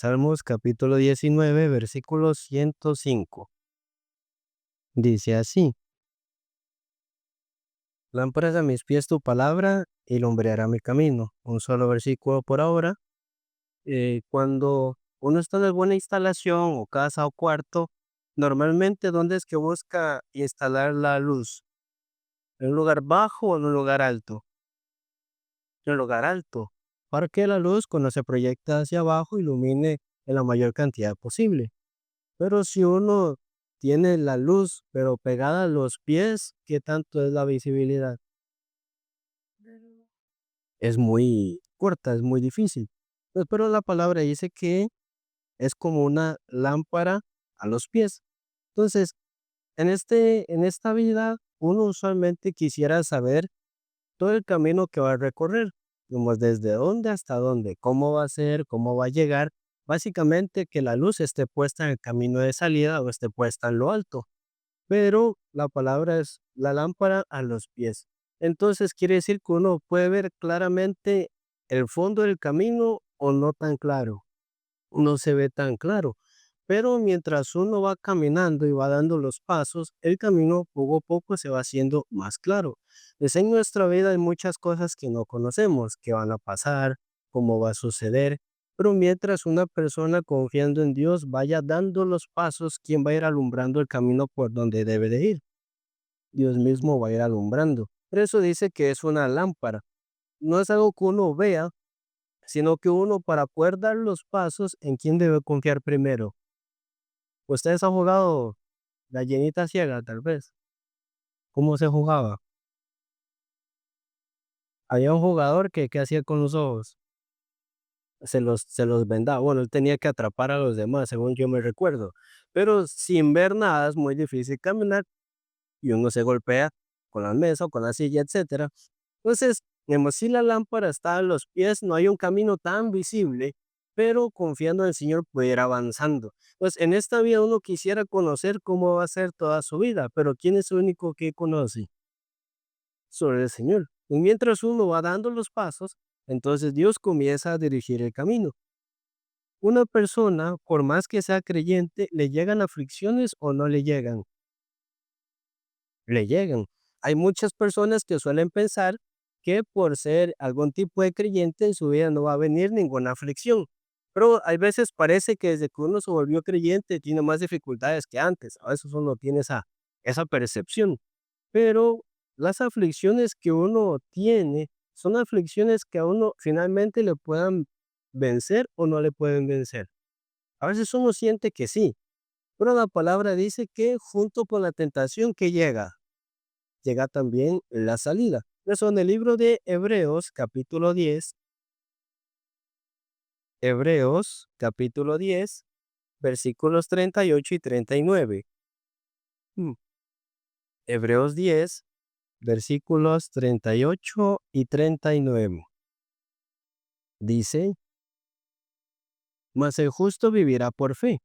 Salmos capítulo 19, versículo 105. Dice así: Lámparas a mis pies tu palabra y lumbrera mi camino. Un solo versículo por ahora. Cuando uno está en alguna instalación o casa o cuarto, normalmente ¿dónde es que busca instalar la luz? ¿En un lugar bajo o en un lugar alto? En un lugar alto, para que la luz cuando se proyecta hacia abajo ilumine en la mayor cantidad posible. Pero si uno tiene la luz, pero pegada a los pies, ¿qué tanto es la visibilidad? Es muy corta, es muy difícil. Pues, pero la palabra dice que es como una lámpara a los pies. Entonces, en esta vida, uno usualmente quisiera saber todo el camino que va a recorrer, como desde dónde hasta dónde, cómo va a ser, cómo va a llegar. Básicamente que la luz esté puesta en el camino de salida o esté puesta en lo alto. Pero la palabra es la lámpara a los pies. Entonces quiere decir que uno puede ver claramente el fondo del camino o no tan claro, no se ve tan claro. Pero mientras uno va caminando y va dando los pasos, el camino poco a poco se va haciendo más claro. Pues en nuestra vida hay muchas cosas que no conocemos, que van a pasar, cómo va a suceder. Pero mientras una persona confiando en Dios vaya dando los pasos, ¿quién va a ir alumbrando el camino por donde debe de ir? Dios mismo va a ir alumbrando. Por eso dice que es una lámpara. No es algo que uno vea, sino que uno para poder dar los pasos, ¿en quién debe confiar primero? ¿Ustedes han jugado gallinita ciega, tal vez? ¿Cómo se jugaba? Había un jugador que, ¿qué hacía con los ojos? Se los vendaba. Bueno, él tenía que atrapar a los demás, según yo me recuerdo. Pero sin ver nada es muy difícil caminar y uno se golpea con la mesa o con la silla, etcétera. Entonces, como si la lámpara está a los pies, no hay un camino tan visible, pero confiando en el Señor puede ir avanzando. Pues en esta vida uno quisiera conocer cómo va a ser toda su vida, pero ¿quién es el único que conoce? Sobre el Señor. Y mientras uno va dando los pasos, entonces Dios comienza a dirigir el camino. Una persona, por más que sea creyente, ¿le llegan aflicciones o no le llegan? Le llegan. Hay muchas personas que suelen pensar que por ser algún tipo de creyente en su vida no va a venir ninguna aflicción. Pero hay veces parece que desde que uno se volvió creyente tiene más dificultades que antes. A veces uno tiene esa percepción. Pero las aflicciones que uno tiene son aflicciones que a uno finalmente le puedan vencer o no le pueden vencer. A veces uno siente que sí, pero la palabra dice que junto con la tentación que llega también la salida. Eso en el libro de Hebreos, capítulo 10, Hebreos, capítulo 10, versículos 38 y 39. Mm, Hebreos 10, versículos 38 y 39. Dice, mas el justo vivirá por fe.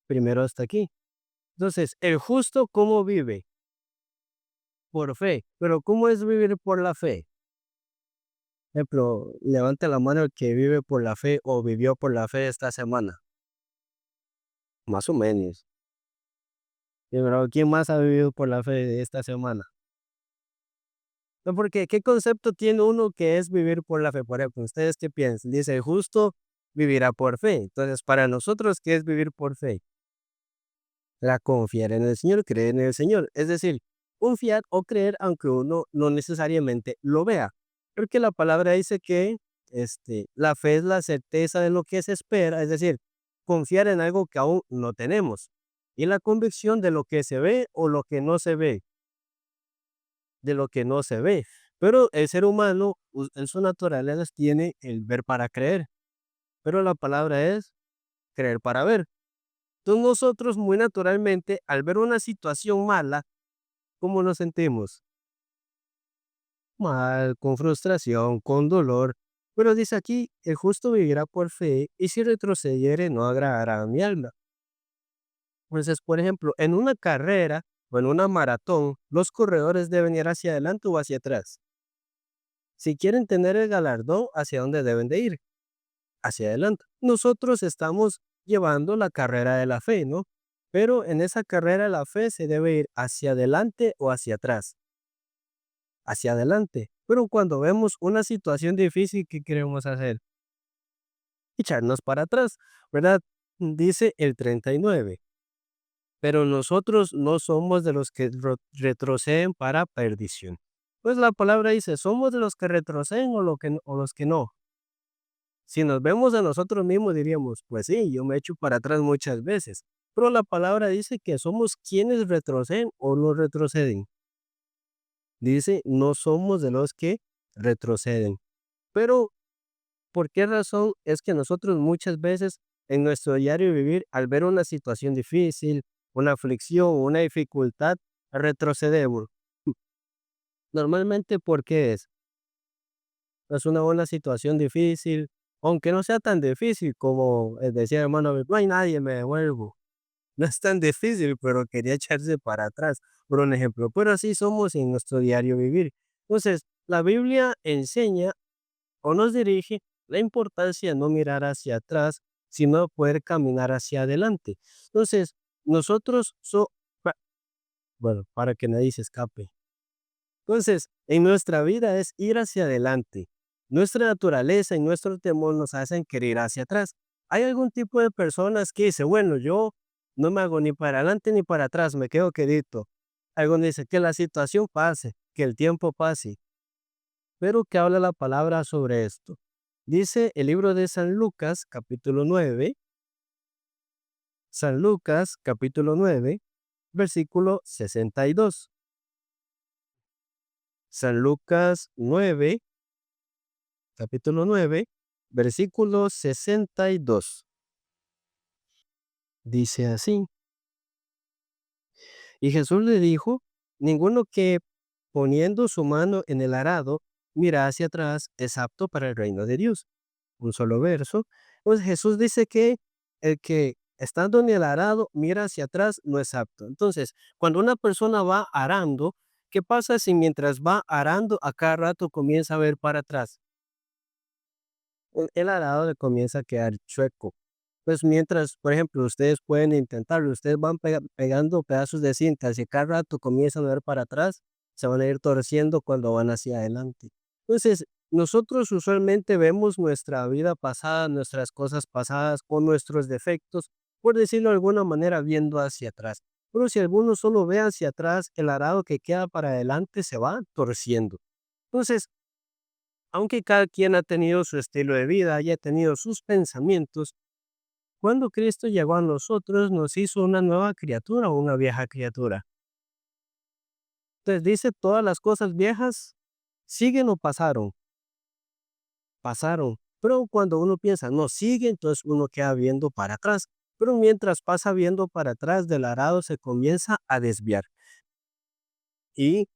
Primero hasta aquí. Entonces, el justo, ¿cómo vive? Por fe. Pero ¿cómo es vivir por la fe? Ejemplo, levante la mano el que vive por la fe o vivió por la fe esta semana. Más o menos. Sí, pero ¿quién más ha vivido por la fe de esta semana? No, porque ¿qué concepto tiene uno que es vivir por la fe? Por ejemplo, ¿ustedes qué piensan? Dice, el justo vivirá por fe. Entonces, para nosotros, ¿qué es vivir por fe? La confiar en el Señor, creer en el Señor. Es decir, confiar o creer aunque uno no necesariamente lo vea. Porque la palabra dice que la fe es la certeza de lo que se espera, es decir, confiar en algo que aún no tenemos. Y la convicción de lo que se ve o lo que no se ve, de lo que no se ve. Pero el ser humano en su naturaleza tiene el ver para creer. Pero la palabra es creer para ver. Entonces nosotros muy naturalmente, al ver una situación mala, ¿cómo nos sentimos? Mal, con frustración, con dolor. Pero dice aquí, el justo vivirá por fe, y si retrocediere no agradará a mi alma. Entonces, por ejemplo, en una carrera o en una maratón, los corredores deben ir hacia adelante o hacia atrás. Si quieren tener el galardón, ¿hacia dónde deben de ir? Hacia adelante. nosotros estamos llevando la carrera de la fe, ¿no? Pero en esa carrera de la fe se debe ir hacia adelante o hacia atrás, hacia adelante. Pero cuando vemos una situación difícil, ¿qué queremos hacer? Echarnos para atrás, ¿verdad? Dice el 39. Pero nosotros no somos de los que retroceden para perdición. Pues la palabra dice, somos de los que retroceden o los que no. Si nos vemos a nosotros mismos diríamos, pues sí, yo me echo para atrás muchas veces, pero la palabra dice que somos quienes retroceden o no retroceden. Dice, no somos de los que retroceden. Pero, ¿por qué razón es que nosotros muchas veces en nuestro diario vivir, al ver una situación difícil, una aflicción, una dificultad, retrocedemos? Normalmente, ¿por qué es? Es una buena situación difícil, aunque no sea tan difícil como decía el hermano, no hay nadie, me devuelvo. No es tan difícil, pero quería echarse para atrás, por un ejemplo. Pero así somos en nuestro diario vivir. Entonces, la Biblia enseña o nos dirige la importancia de no mirar hacia atrás, sino poder caminar hacia adelante. Entonces, nosotros, bueno, para que nadie se escape. Entonces, en nuestra vida es ir hacia adelante. Nuestra naturaleza y nuestro temor nos hacen querer ir hacia atrás. Hay algún tipo de personas que dice, bueno, yo no me hago ni para adelante ni para atrás, me quedo quedito. Algunos dice que la situación pase, que el tiempo pase. Pero ¿qué habla la palabra sobre esto? Dice el libro de San Lucas, capítulo 9, San Lucas, capítulo 9, versículo 62. San Lucas 9, capítulo 9, versículo 62. Dice así, y Jesús le dijo, ninguno que poniendo su mano en el arado mira hacia atrás es apto para el reino de Dios. Un solo verso. Pues Jesús dice que el que estando en el arado mira hacia atrás no es apto. Entonces, cuando una persona va arando, ¿qué pasa si mientras va arando a cada rato comienza a ver para atrás? El arado le comienza a quedar chueco. Pues mientras, por ejemplo, ustedes pueden intentarlo, ustedes van pegando pedazos de cinta, si cada rato comienzan a ver para atrás, se van a ir torciendo cuando van hacia adelante. Entonces, nosotros usualmente vemos nuestra vida pasada, nuestras cosas pasadas con nuestros defectos, por decirlo de alguna manera, viendo hacia atrás. Pero si alguno solo ve hacia atrás, el arado que queda para adelante se va torciendo. Entonces, aunque cada quien ha tenido su estilo de vida, haya tenido sus pensamientos, cuando Cristo llegó a nosotros, nos hizo una nueva criatura o una vieja criatura. Entonces dice, todas las cosas viejas siguen o pasaron, pasaron. Pero cuando uno piensa, no sigue, entonces uno queda viendo para atrás. Pero mientras pasa viendo para atrás del arado, se comienza a desviar. Y,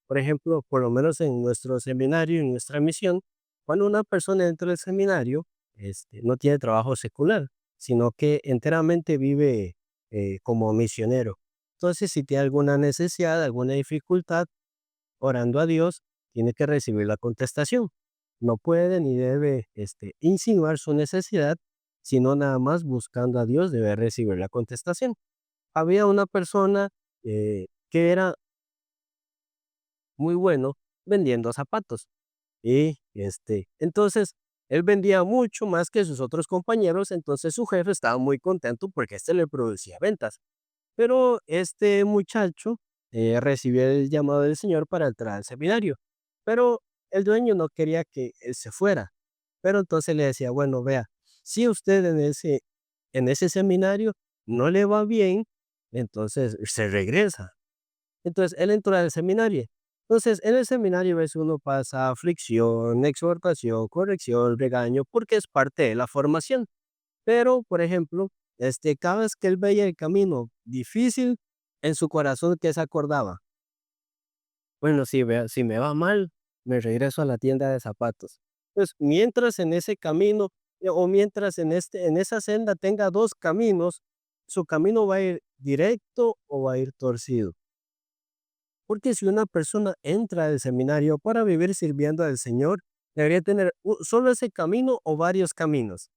por ejemplo, por lo menos en nuestro seminario, en nuestra misión, cuando una persona entra al seminario, no tiene trabajo secular, sino que enteramente vive como misionero. Entonces, si tiene alguna necesidad, alguna dificultad, orando a Dios, tiene que recibir la contestación. No puede ni debe insinuar su necesidad, sino nada más buscando a Dios debe recibir la contestación. Había una persona que era muy bueno vendiendo zapatos. Y entonces él vendía mucho más que sus otros compañeros, entonces su jefe estaba muy contento porque le producía ventas. Pero este muchacho recibió el llamado del Señor para entrar al seminario, pero el dueño no quería que él se fuera. Pero entonces le decía, bueno, vea, si usted en ese seminario no le va bien, entonces se regresa. Entonces, él entró al seminario. Entonces, en el seminario, ves, uno pasa aflicción, exhortación, corrección, regaño, porque es parte de la formación. Pero, por ejemplo, cada vez que él veía el camino difícil, en su corazón, ¿qué se acordaba? Bueno, si me va mal, me regreso a la tienda de zapatos. Pues, mientras en ese camino, o mientras en esa senda tenga dos caminos, su camino va a ir directo o va a ir torcido. Porque si una persona entra al seminario para vivir sirviendo al Señor, debería tener solo ese camino o varios caminos.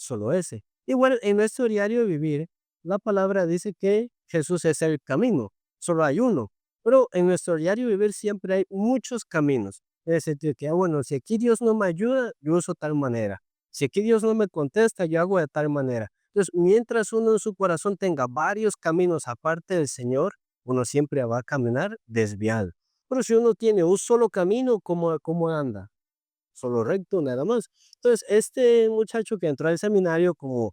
solo ese. Igual en nuestro diario vivir, la palabra dice que Jesús es el camino, solo hay uno. Pero en nuestro diario vivir siempre hay muchos caminos. En el sentido que, bueno, si aquí Dios no me ayuda, yo uso tal manera. Si aquí Dios no me contesta, yo hago de tal manera. Entonces, mientras uno en su corazón tenga varios caminos aparte del Señor, uno siempre va a caminar desviado. Pero si uno tiene un solo camino, ¿cómo anda? Solo recto, nada más. Entonces, este muchacho que entró al seminario, como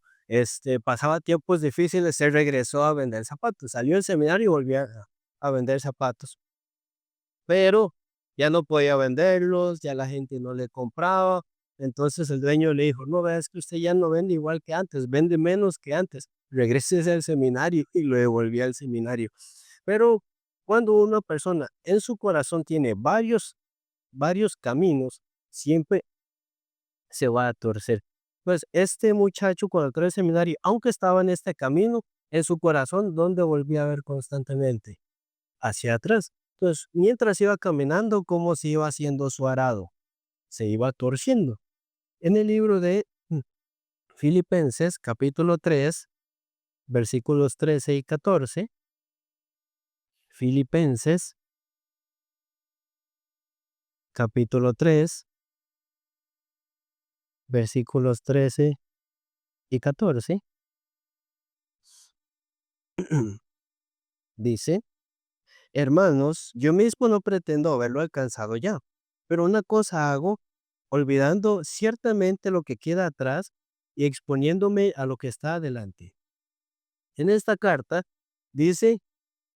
pasaba tiempos difíciles, se regresó a vender zapatos. Salió del seminario y volvió a vender zapatos. Pero ya no podía venderlos, ya la gente no le compraba. Entonces el dueño le dijo, no, veas que usted ya no vende igual que antes, vende menos que antes. Regrésese al seminario y lo devolvió al seminario. Pero cuando una persona en su corazón tiene varios caminos, siempre se va a torcer. Pues este muchacho cuando entró al seminario, aunque estaba en este camino, en su corazón, ¿dónde volvía a ver constantemente? Hacia atrás. Entonces, mientras iba caminando, ¿cómo se iba haciendo su arado? Se iba torciendo. En el libro de Filipenses, capítulo 3, versículos 13 y 14, Filipenses, capítulo 3, versículos 13 y 14, dice, hermanos, yo mismo no pretendo haberlo alcanzado ya, pero una cosa hago, olvidando ciertamente lo que queda atrás y exponiéndome a lo que está adelante. En esta carta dice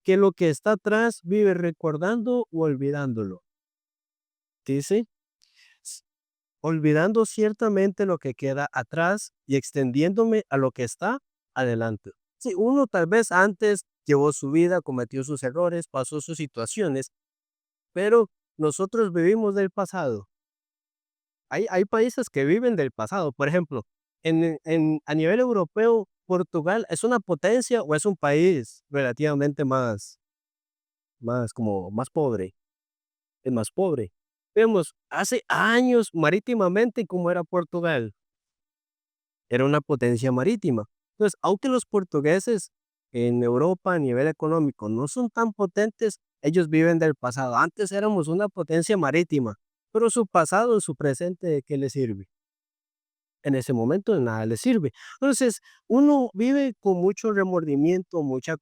que lo que está atrás vive recordando o olvidándolo. Dice, "S- olvidando ciertamente lo que queda atrás y extendiéndome a lo que está adelante. Sí, uno tal vez antes llevó su vida, cometió sus errores, pasó sus situaciones, pero nosotros vivimos del pasado. Hay países que viven del pasado. Por ejemplo, a nivel europeo, Portugal es una potencia o es un país relativamente más pobre, es más pobre. Vemos, hace años marítimamente, ¿cómo era Portugal? Era una potencia marítima. Entonces, aunque los portugueses en Europa a nivel económico no son tan potentes, ellos viven del pasado. Antes éramos una potencia marítima, pero su pasado, su presente, ¿de qué le sirve? En ese momento de nada le sirve. Entonces, uno vive con mucho remordimiento, mucha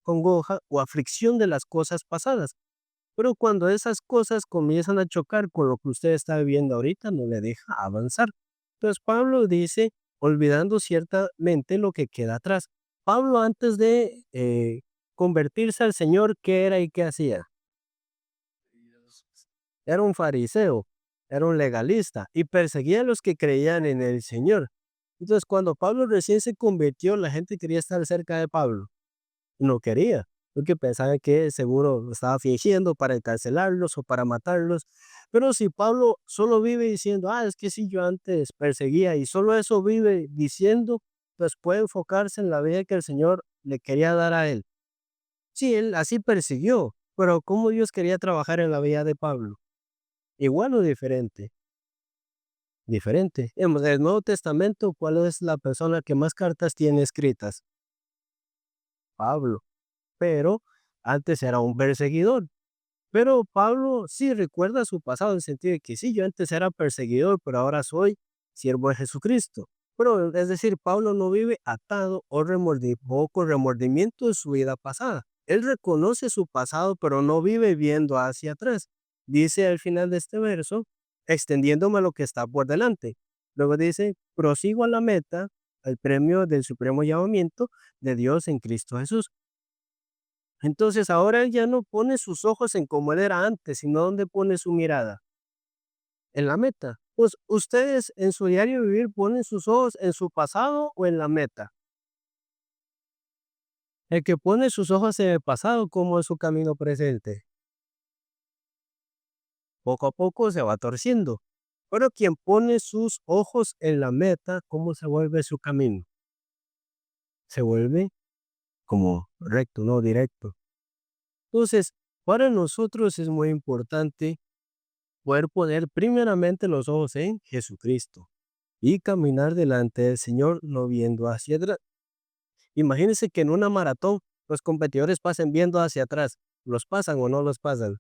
congoja o aflicción de las cosas pasadas. Pero cuando esas cosas comienzan a chocar con lo que usted está viviendo ahorita, no le deja avanzar. Entonces Pablo dice, olvidando ciertamente lo que queda atrás. Pablo antes de convertirse al Señor, ¿qué era y qué hacía? Era un fariseo, era un legalista y perseguía a los que creían en el Señor. Entonces cuando Pablo recién se convirtió, la gente quería estar cerca de Pablo. No quería, porque pensaban que seguro estaba fingiendo para encarcelarlos o para matarlos. Pero si Pablo solo vive diciendo, es que si yo antes perseguía y solo eso vive diciendo, pues puede enfocarse en la vida que el Señor le quería dar a él. Sí, él así persiguió, pero ¿cómo Dios quería trabajar en la vida de Pablo? Igual o diferente, diferente. En el Nuevo Testamento, ¿cuál es la persona que más cartas tiene escritas? Pablo, pero antes era un perseguidor. Pero Pablo sí recuerda su pasado en el sentido de que sí, yo antes era perseguidor, pero ahora soy siervo de Jesucristo. Pero es decir, Pablo no vive atado o con remordimiento de su vida pasada. Él reconoce su pasado, pero no vive viendo hacia atrás. Dice al final de este verso, extendiéndome a lo que está por delante. Luego dice, prosigo a la meta, al premio del supremo llamamiento de Dios en Cristo Jesús. Entonces ahora él ya no pone sus ojos en cómo él era antes, sino donde pone su mirada, en la meta. Pues ustedes en su diario vivir ponen sus ojos en su pasado o en la meta. El que pone sus ojos en el pasado, ¿cómo es su camino presente? Poco a poco se va torciendo. Pero quien pone sus ojos en la meta, ¿cómo se vuelve su camino? Se vuelve como recto, no directo. Entonces, para nosotros es muy importante poder poner primeramente los ojos en Jesucristo. y caminar delante del Señor no viendo hacia atrás. Imagínense que en una maratón los competidores pasen viendo hacia atrás. ¿Los pasan o no los pasan?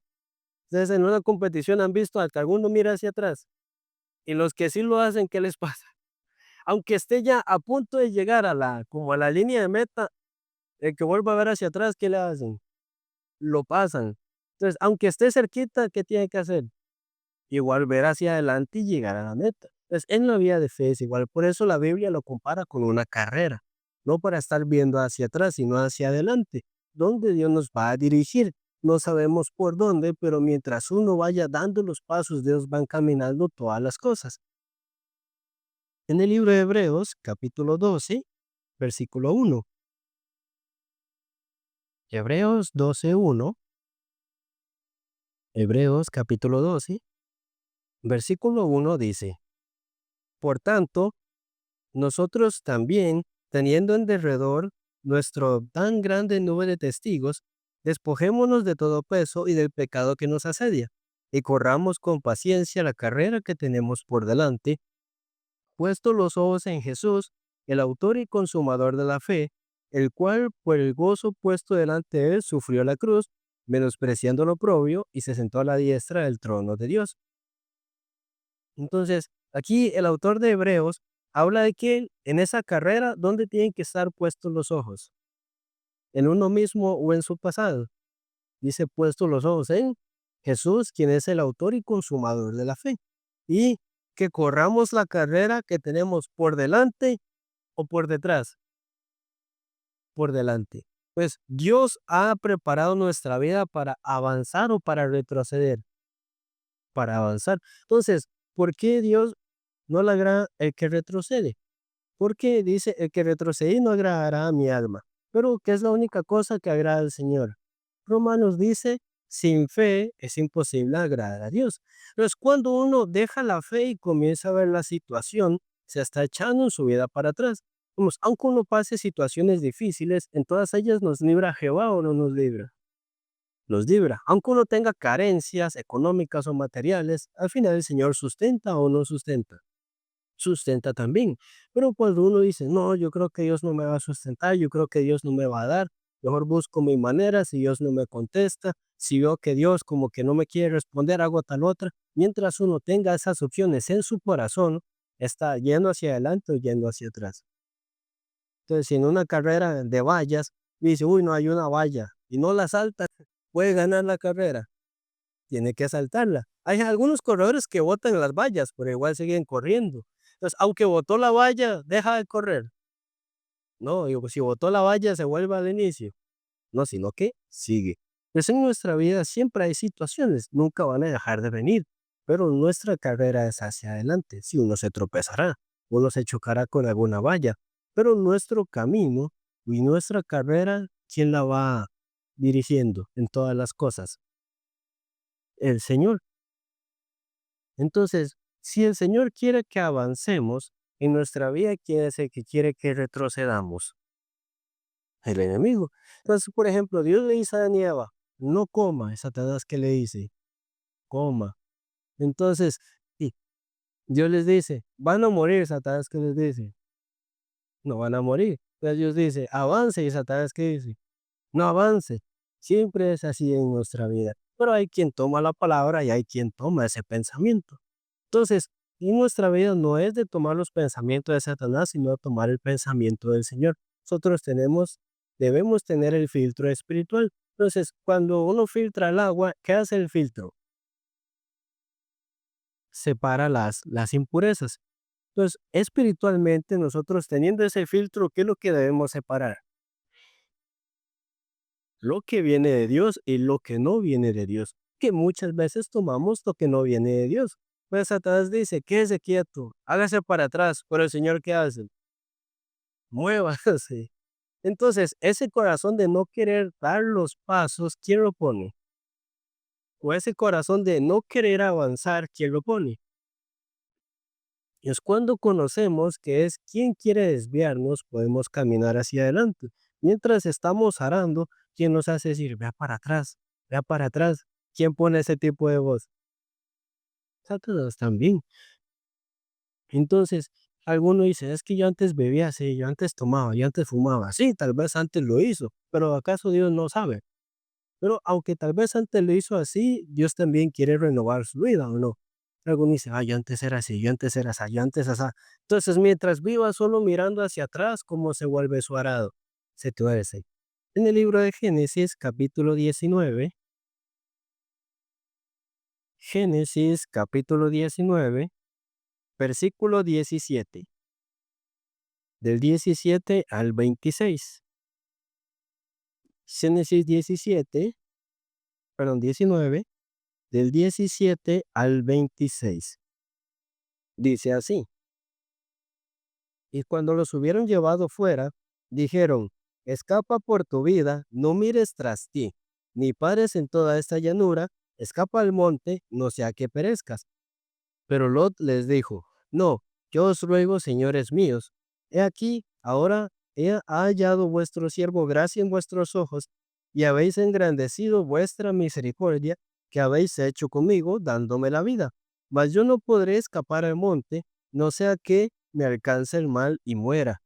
Entonces, en una competición han visto a que alguno mira hacia atrás. Y los que sí lo hacen, ¿qué les pasa? Aunque esté ya a punto de llegar como a la línea de meta, el que vuelva a ver hacia atrás, ¿qué le hacen? Lo pasan. Entonces, aunque esté cerquita, ¿qué tiene que hacer? Igual ver hacia adelante y llegar a la meta. Entonces, en la vida de fe es igual. Por eso la Biblia lo compara con una carrera, no para estar viendo hacia atrás, sino hacia adelante, donde Dios nos va a dirigir. No sabemos por dónde, pero mientras uno vaya dando los pasos, Dios va encaminando todas las cosas. En el libro de Hebreos, capítulo 12, versículo 1. Hebreos 12:1. Hebreos capítulo 12, versículo 1 dice: Por tanto, nosotros también, teniendo en derredor nuestro tan grande nube de testigos, despojémonos de todo peso y del pecado que nos asedia, y corramos con paciencia la carrera que tenemos por delante, puesto los ojos en Jesús, el autor y consumador de la fe, el cual por el gozo puesto delante de él sufrió la cruz, menospreciando lo oprobio, y se sentó a la diestra del trono de Dios. Entonces, aquí el autor de Hebreos habla de que en esa carrera, ¿dónde tienen que estar puestos los ojos? ¿En uno mismo o en su pasado? Dice puestos los ojos en Jesús, quien es el autor y consumador de la fe. Y que corramos la carrera que tenemos por delante o por detrás, por delante. Pues Dios ha preparado nuestra vida para avanzar o para retroceder, para avanzar. Entonces, ¿por qué Dios no le agrada el que retrocede? Porque dice, el que retrocede no agradará a mi alma. Pero, ¿qué es la única cosa que agrada al Señor? Romanos dice, sin fe es imposible agradar a Dios. Entonces, cuando uno deja la fe y comienza a ver la situación, se está echando en su vida para atrás. Vamos, aunque uno pase situaciones difíciles, en todas ellas nos libra Jehová o no nos libra. Nos libra. Aunque uno tenga carencias económicas o materiales, al final el Señor sustenta o no sustenta también. Pero cuando uno dice, no, yo creo que Dios no me va a sustentar, yo creo que Dios no me va a dar, mejor busco mi manera, si Dios no me contesta, si veo que Dios como que no me quiere responder, hago tal otra. Mientras uno tenga esas opciones en su corazón, está yendo hacia adelante o yendo hacia atrás. Entonces, si en una carrera de vallas dice, uy, no hay una valla y no la salta, puede ganar la carrera, tiene que saltarla. Hay algunos corredores que botan las vallas, pero igual siguen corriendo. Entonces, aunque botó la valla, deja de correr. No, digo, si botó la valla, se vuelve al inicio. No, sino que sigue. Pues en nuestra vida siempre hay situaciones, nunca van a dejar de venir, pero nuestra carrera es hacia adelante. Si uno se tropezará, uno se chocará con alguna valla, pero nuestro camino y nuestra carrera, ¿quién la va dirigiendo en todas las cosas? El Señor. Entonces, si el Señor quiere que avancemos en nuestra vida, ¿quién es el que quiere que retrocedamos? El enemigo. Entonces, por ejemplo, Dios le dice a Adán y Eva, no coma, es Satanás que le dice, coma. Entonces, y Dios les dice, van a morir, Satanás que les dice, no van a morir. Entonces Dios dice, avance, y Satanás que dice, no avance. Siempre es así en nuestra vida. Pero hay quien toma la palabra y hay quien toma ese pensamiento. Entonces, y nuestra vida no es de tomar los pensamientos de Satanás, sino de tomar el pensamiento del Señor. Nosotros debemos tener el filtro espiritual. Entonces, cuando uno filtra el agua, ¿qué hace el filtro? Separa las impurezas. Entonces, espiritualmente, nosotros teniendo ese filtro, ¿qué es lo que debemos separar? Lo que viene de Dios y lo que no viene de Dios. Que muchas veces tomamos lo que no viene de Dios. Pues Satanás dice, quédese quieto, hágase para atrás, pero el Señor ¿qué hace? Muévase. Entonces, ese corazón de no querer dar los pasos, ¿quién lo pone? O ese corazón de no querer avanzar, ¿quién lo pone? Es cuando conocemos que es quien quiere desviarnos, podemos caminar hacia adelante. Mientras estamos arando, ¿quién nos hace decir, vea para atrás, vea para atrás? ¿Quién pone ese tipo de voz? Satanás también. Entonces, Alguno dice, es que yo antes bebía así, yo antes tomaba, yo antes fumaba. Sí, tal vez antes lo hizo, pero ¿acaso Dios no sabe? Pero aunque tal vez antes lo hizo así, Dios también quiere renovar su vida, ¿o no? Alguno dice, yo antes era así, yo antes era así, yo antes así. Entonces, mientras viva solo mirando hacia atrás, ¿cómo se vuelve su arado? Se tuerce. En el libro de Génesis, capítulo 19, Génesis, capítulo 19, versículo 17, del 17 al 26. Génesis 17, perdón, 19, del 17 al 26. Dice así: y cuando los hubieron llevado fuera, dijeron, escapa por tu vida, no mires tras ti, ni pares en toda esta llanura, escapa al monte, no sea que perezcas. Pero Lot les dijo, no, yo os ruego, señores míos, he aquí, ahora ha hallado vuestro siervo gracia en vuestros ojos, y habéis engrandecido vuestra misericordia que habéis hecho conmigo, dándome la vida. Mas yo no podré escapar al monte, no sea que me alcance el mal y muera.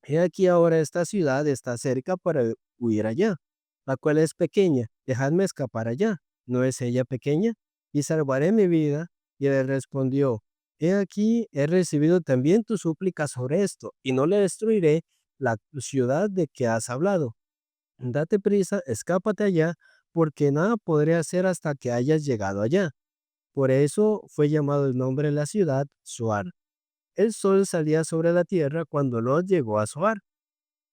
He aquí ahora esta ciudad está cerca para huir allá, la cual es pequeña, dejadme escapar allá. ¿No es ella pequeña? Y salvaré mi vida. Y él respondió, he aquí, he recibido también tu súplica sobre esto, y no le destruiré la ciudad de que has hablado. Date prisa, escápate allá, porque nada podré hacer hasta que hayas llegado allá. Por eso fue llamado el nombre de la ciudad Suar. El sol salía sobre la tierra cuando Lot llegó a Zoar.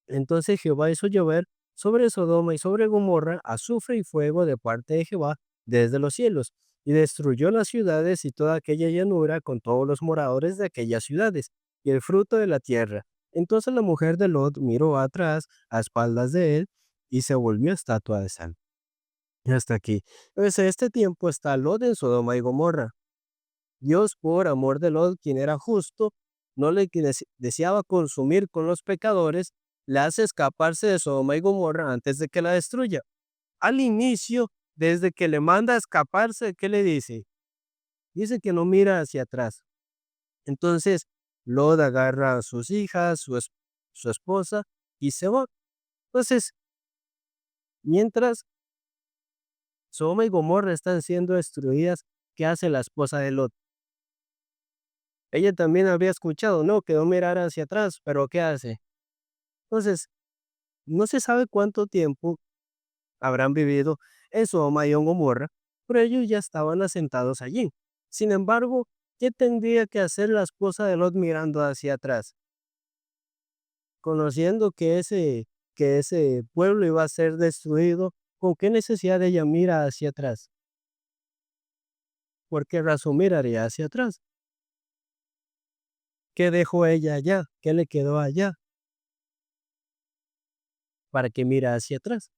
Entonces Jehová hizo llover sobre Sodoma y sobre Gomorra azufre y fuego de parte de Jehová desde los cielos, y destruyó las ciudades y toda aquella llanura con todos los moradores de aquellas ciudades, y el fruto de la tierra. Entonces la mujer de Lot miró atrás, a espaldas de él, y se volvió estatua de sal. Y hasta aquí. Desde este tiempo está Lot en Sodoma y Gomorra. Dios, por amor de Lot, quien era justo, no le deseaba consumir con los pecadores, le hace escaparse de Sodoma y Gomorra antes de que la destruya. Al inicio, desde que le manda a escaparse, ¿qué le dice? Dice que no mira hacia atrás. Entonces, Lot agarra a sus hijas, su esposa, y se va. Entonces, mientras Sodoma y Gomorra están siendo destruidas, ¿qué hace la esposa de Lot? Ella también había escuchado, no, que no mirara hacia atrás, pero ¿qué hace? Entonces, no se sabe cuánto tiempo habrán vivido en Sodoma y en Gomorra, pero ellos ya estaban asentados allí. Sin embargo, ¿qué tendría que hacer la esposa de Lot mirando hacia atrás? Conociendo que ese pueblo iba a ser destruido, ¿con qué necesidad de ella mira hacia atrás? ¿Por qué razón miraría hacia atrás? ¿Qué dejó ella allá? ¿Qué le quedó allá para que mira hacia atrás?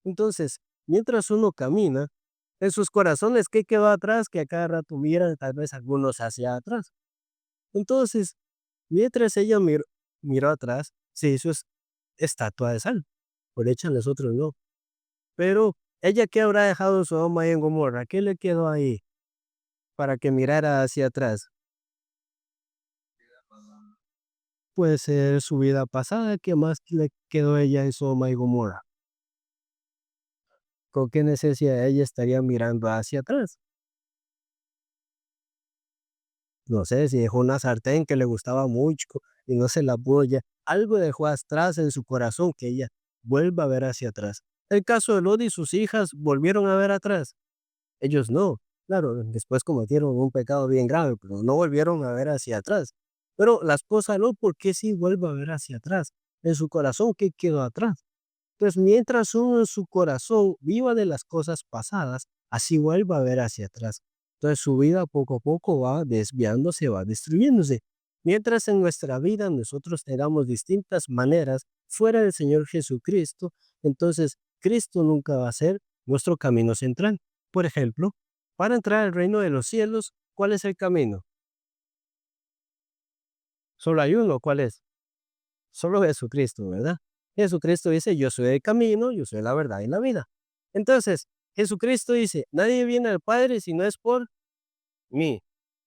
Entonces, mientras uno camina, en sus corazones, ¿qué quedó atrás? Que a cada rato miran, tal vez algunos hacia atrás. Entonces, mientras ella miró atrás, se hizo estatua de sal. Por hecho, los otros no. Pero, ¿ella qué habrá dejado en Sodoma y en Gomorra? ¿Qué le quedó ahí para que mirara hacia atrás? Puede ser su vida pasada. ¿Qué más le quedó ella en Sodoma y Gomorra? ¿Con qué necesidad ella estaría mirando hacia atrás? No sé, si dejó una sartén que le gustaba mucho y no se la pudo ya. Algo dejó atrás en su corazón que ella vuelva a ver hacia atrás. El caso de Lot y sus hijas volvieron a ver atrás. Ellos no. Claro, después cometieron un pecado bien grave, pero no volvieron a ver hacia atrás. Pero la esposa de Lot, ¿por qué sí vuelve a ver hacia atrás? En su corazón, ¿qué quedó atrás? Entonces, mientras uno en su corazón viva de las cosas pasadas, así vuelva a ver hacia atrás. Entonces, su vida poco a poco va desviándose, va destruyéndose. Mientras en nuestra vida nosotros tengamos distintas maneras fuera del Señor Jesucristo, entonces Cristo nunca va a ser nuestro camino central. Por ejemplo, para entrar al reino de los cielos, ¿cuál es el camino? Solo hay uno, ¿cuál es? Solo Jesucristo, ¿verdad? Jesucristo dice, yo soy el camino, yo soy la verdad y la vida. Entonces, Jesucristo dice, nadie viene al Padre si no es por mí.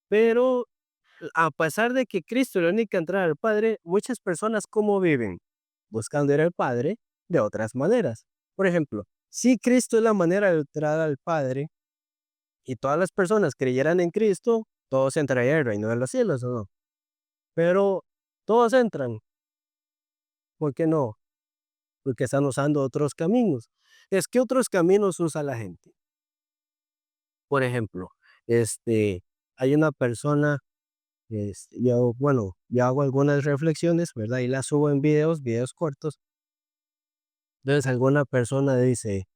Pero A pesar de que Cristo es la única entrada al Padre, muchas personas, ¿cómo viven? Buscando ir al Padre de otras maneras. Por ejemplo, si Cristo es la manera de entrar al Padre y todas las personas creyeran en Cristo, todos entrarían al reino de los cielos, ¿o no? Pero todos entran, ¿por qué no? Porque están usando otros caminos. Es que otros caminos usa la gente. Por ejemplo, hay una persona, yo, bueno, yo hago algunas reflexiones, ¿verdad? Y las subo en videos cortos. Entonces alguna persona dice,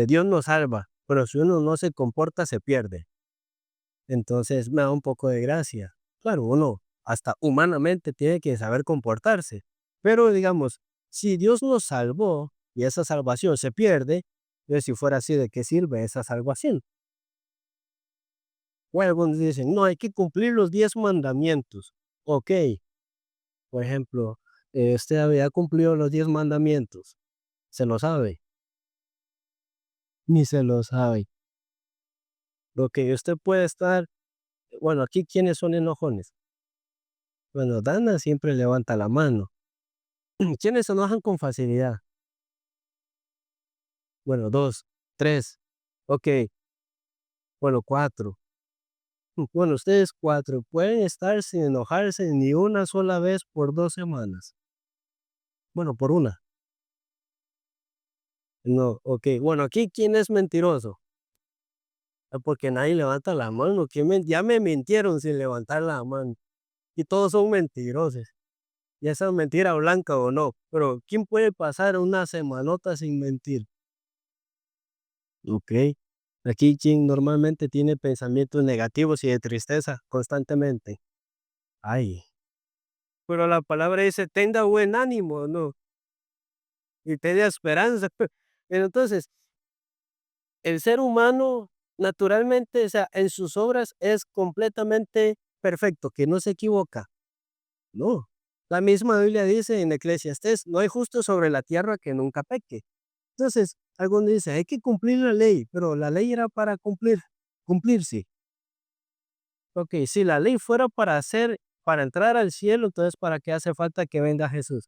Dios nos salva, pero si uno no se comporta, se pierde. Entonces me da un poco de gracia. Claro, uno hasta humanamente tiene que saber comportarse. Pero digamos, si Dios nos salvó y esa salvación se pierde, entonces si fuera así, ¿de qué sirve esa salvación? O algunos dicen, no, hay que cumplir los 10 mandamientos. Ok, por ejemplo, usted había cumplido los 10 mandamientos. ¿Se lo sabe? Ni se lo sabe. Lo que usted puede estar, bueno, aquí, ¿quiénes son enojones? Bueno, Dana siempre levanta la mano. ¿Quiénes se enojan con facilidad? Bueno, 2, 3, okey, bueno, 4. Bueno, ustedes 4 pueden estar sin enojarse ni una sola vez por 2 semanas. Bueno, por una. No, okey. Bueno, aquí, ¿quién es mentiroso? Porque nadie levanta la mano. ¿Quién men Ya me mintieron sin levantar la mano, y todos son mentirosos, ya sea mentira blanca o no, pero ¿quién puede pasar una semanota sin mentir? Okey. Aquí, ¿quién normalmente tiene pensamientos negativos y de tristeza constantemente? Ay, pero la palabra dice: "Tenga buen ánimo", ¿no? Y tenga esperanza. Entonces, el ser humano naturalmente, o sea, en sus obras es completamente perfecto, que no se equivoca. No. La misma Biblia dice en Eclesiastés: "No hay justo sobre la tierra que nunca peque". Entonces, algunos dicen: "Hay que cumplir la ley", pero la ley era para cumplirse. Okey, si la ley fuera para entrar al cielo, entonces, ¿para qué hace falta que venga Jesús?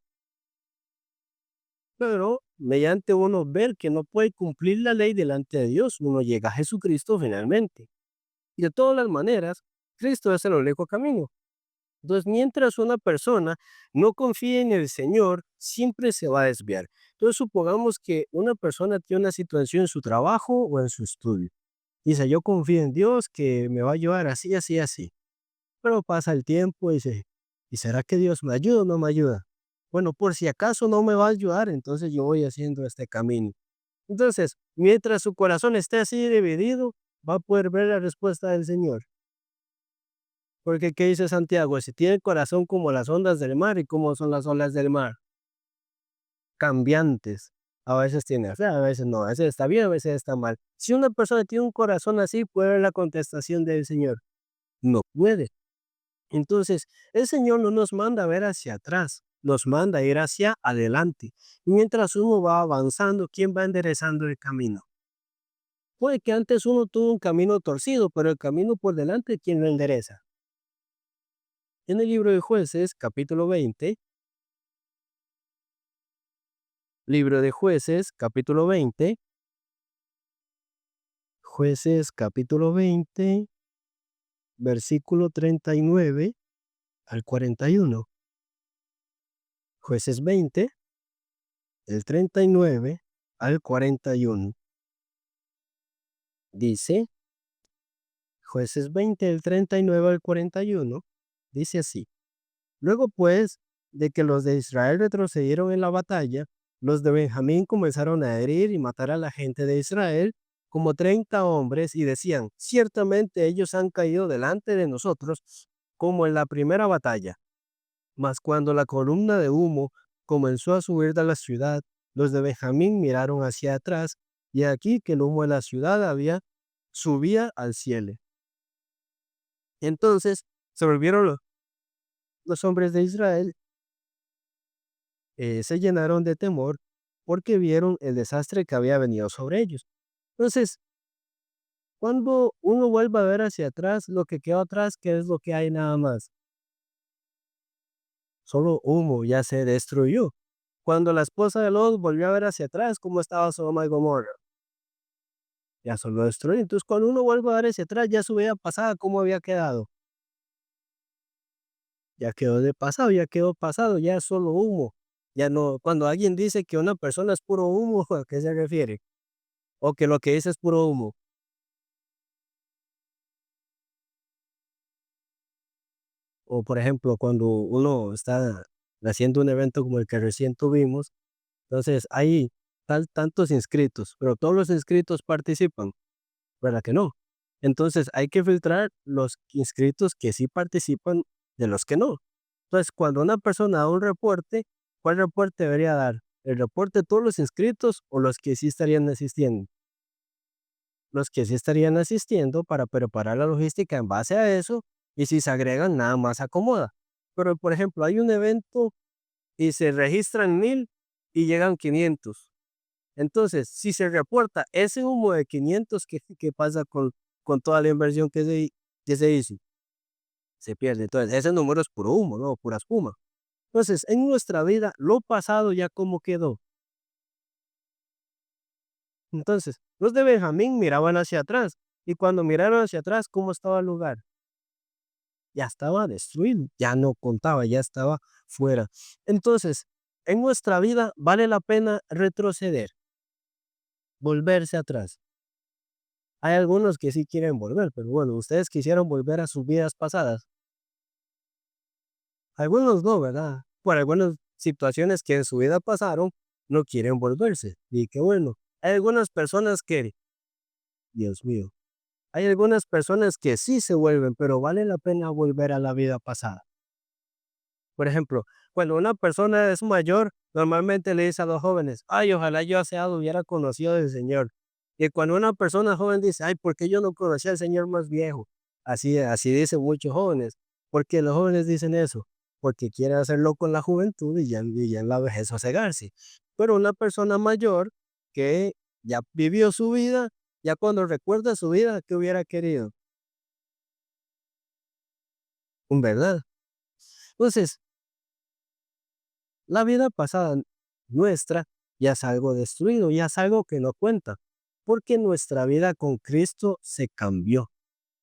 Pero mediante uno ver que no puede cumplir la ley delante de Dios, uno llega a Jesucristo finalmente. Y de todas las maneras, Cristo es el único camino. Entonces, mientras una persona no confíe en el Señor, siempre se va a desviar. Entonces, supongamos que una persona tiene una situación en su trabajo o en su estudio. Dice, yo confío en Dios que me va a ayudar así, así, así. Pero pasa el tiempo y dice, ¿y será que Dios me ayuda o no me ayuda? Bueno, por si acaso no me va a ayudar, entonces yo voy haciendo este camino. Entonces, mientras su corazón esté así dividido, va a poder ver la respuesta del Señor. Porque, ¿qué dice Santiago? Si tiene el corazón como las ondas del mar, ¿y cómo son las olas del mar? Cambiantes. A veces tiene fe, a veces no, a veces está bien, a veces está mal. Si una persona tiene un corazón así, ¿puede ver la contestación del Señor? No puede. Entonces, el Señor no nos manda a ver hacia atrás, nos manda a ir hacia adelante. Y mientras uno va avanzando, ¿quién va enderezando el camino? Puede que antes uno tuvo un camino torcido, pero el camino por delante, ¿quién lo endereza? En el libro de Jueces, capítulo 20, libro de Jueces, capítulo 20, Jueces, capítulo 20, versículo 39 al 41. Jueces 20, del 39 al 41. Dice, Jueces 20, del 39 al 41, dice así. Luego pues de que los de Israel retrocedieron en la batalla, los de Benjamín comenzaron a herir y matar a la gente de Israel, como 30 hombres, y decían, ciertamente ellos han caído delante de nosotros, como en la primera batalla. Mas cuando la columna de humo comenzó a subir de la ciudad, los de Benjamín miraron hacia atrás, y aquí que el humo de la ciudad subía al cielo. Entonces se volvieron los hombres de Israel, se llenaron de temor porque vieron el desastre que había venido sobre ellos. Entonces, Cuando uno vuelve a ver hacia atrás, lo que quedó atrás, ¿qué es lo que hay nada más? Solo humo, ya se destruyó. Cuando la esposa de Lot volvió a ver hacia atrás cómo estaba Sodoma y Gomorra, ya solo destruyó. Entonces, cuando uno vuelve a ver hacia atrás, ya su vida pasada, ¿cómo había quedado? Ya quedó de pasado, ya quedó pasado, ya es solo humo. Ya no, cuando alguien dice que una persona es puro humo, ¿a qué se refiere? O que lo que dice es puro humo. O por ejemplo, cuando uno está haciendo un evento como el que recién tuvimos, entonces hay tantos inscritos, pero todos los inscritos participan, ¿verdad que no? Entonces hay que filtrar los inscritos que sí participan de los que no. Entonces, cuando una persona da un reporte, ¿cuál reporte debería dar? ¿El reporte de todos los inscritos o los que sí estarían asistiendo? Los que sí estarían asistiendo para preparar la logística en base a eso, y si se agregan, nada más acomoda. Pero, por ejemplo, hay un evento y se registran 1000 y llegan 500. Entonces, si se reporta ese humo de 500, ¿qué pasa con toda la inversión que se hizo? Se pierde. Entonces, ese número es puro humo, ¿no? Pura espuma. Entonces, en nuestra vida, lo pasado ya como quedó. Entonces, los de Benjamín miraban hacia atrás, y cuando miraron hacia atrás, ¿cómo estaba el lugar? Ya estaba destruido, ya no contaba, ya estaba fuera. Entonces, en nuestra vida vale la pena retroceder, volverse atrás. Hay algunos que sí quieren volver, pero bueno, ustedes quisieron volver a sus vidas pasadas. Algunos no, ¿verdad? Por algunas situaciones que en su vida pasaron, no quieren volverse. Y qué bueno. Hay algunas personas que, Dios mío, hay algunas personas que sí se vuelven, pero vale la pena volver a la vida pasada. Por ejemplo, cuando una persona es mayor, normalmente le dice a los jóvenes, ay, ojalá yo a esa edad hubiera conocido al Señor. Y cuando una persona joven dice, ay, ¿por qué yo no conocí al Señor más viejo? Así dicen muchos jóvenes. ¿Por qué los jóvenes dicen eso? Porque quieren hacerlo con la juventud y ya en la vejez cegarse. Pero una persona mayor que ya vivió su vida, ya cuando recuerda su vida, ¿qué hubiera querido? ¿Verdad? Entonces, la vida pasada nuestra ya es algo destruido, ya es algo que no cuenta, porque nuestra vida con Cristo se cambió.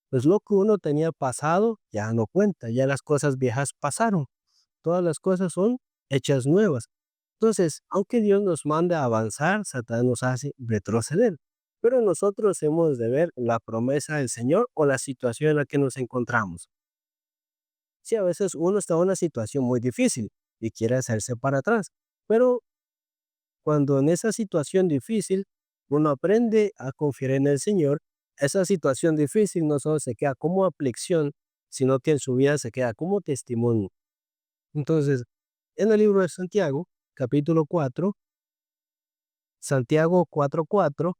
Pues lo que uno tenía pasado ya no cuenta, ya las cosas viejas pasaron, todas las cosas son hechas nuevas. Entonces, aunque Dios nos manda a avanzar, Satanás nos hace retroceder. Pero nosotros hemos de ver la promesa del Señor o la situación en la que nos encontramos. Si a veces uno está en una situación muy difícil y quiere hacerse para atrás, pero cuando en esa situación difícil uno aprende a confiar en el Señor, esa situación difícil no solo se queda como aflicción, sino que en su vida se queda como testimonio. Entonces, en el libro de Santiago, capítulo 4, Santiago 4:4,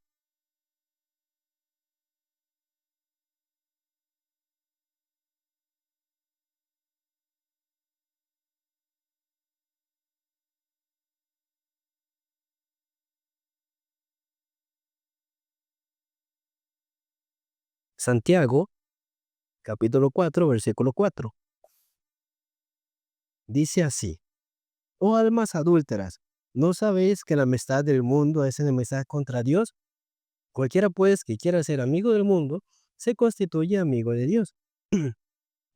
Santiago, capítulo 4, versículo 4, dice así: Oh almas adúlteras, ¿no sabéis que la amistad del mundo es enemistad contra Dios? Cualquiera pues que quiera ser amigo del mundo, se constituye amigo de Dios.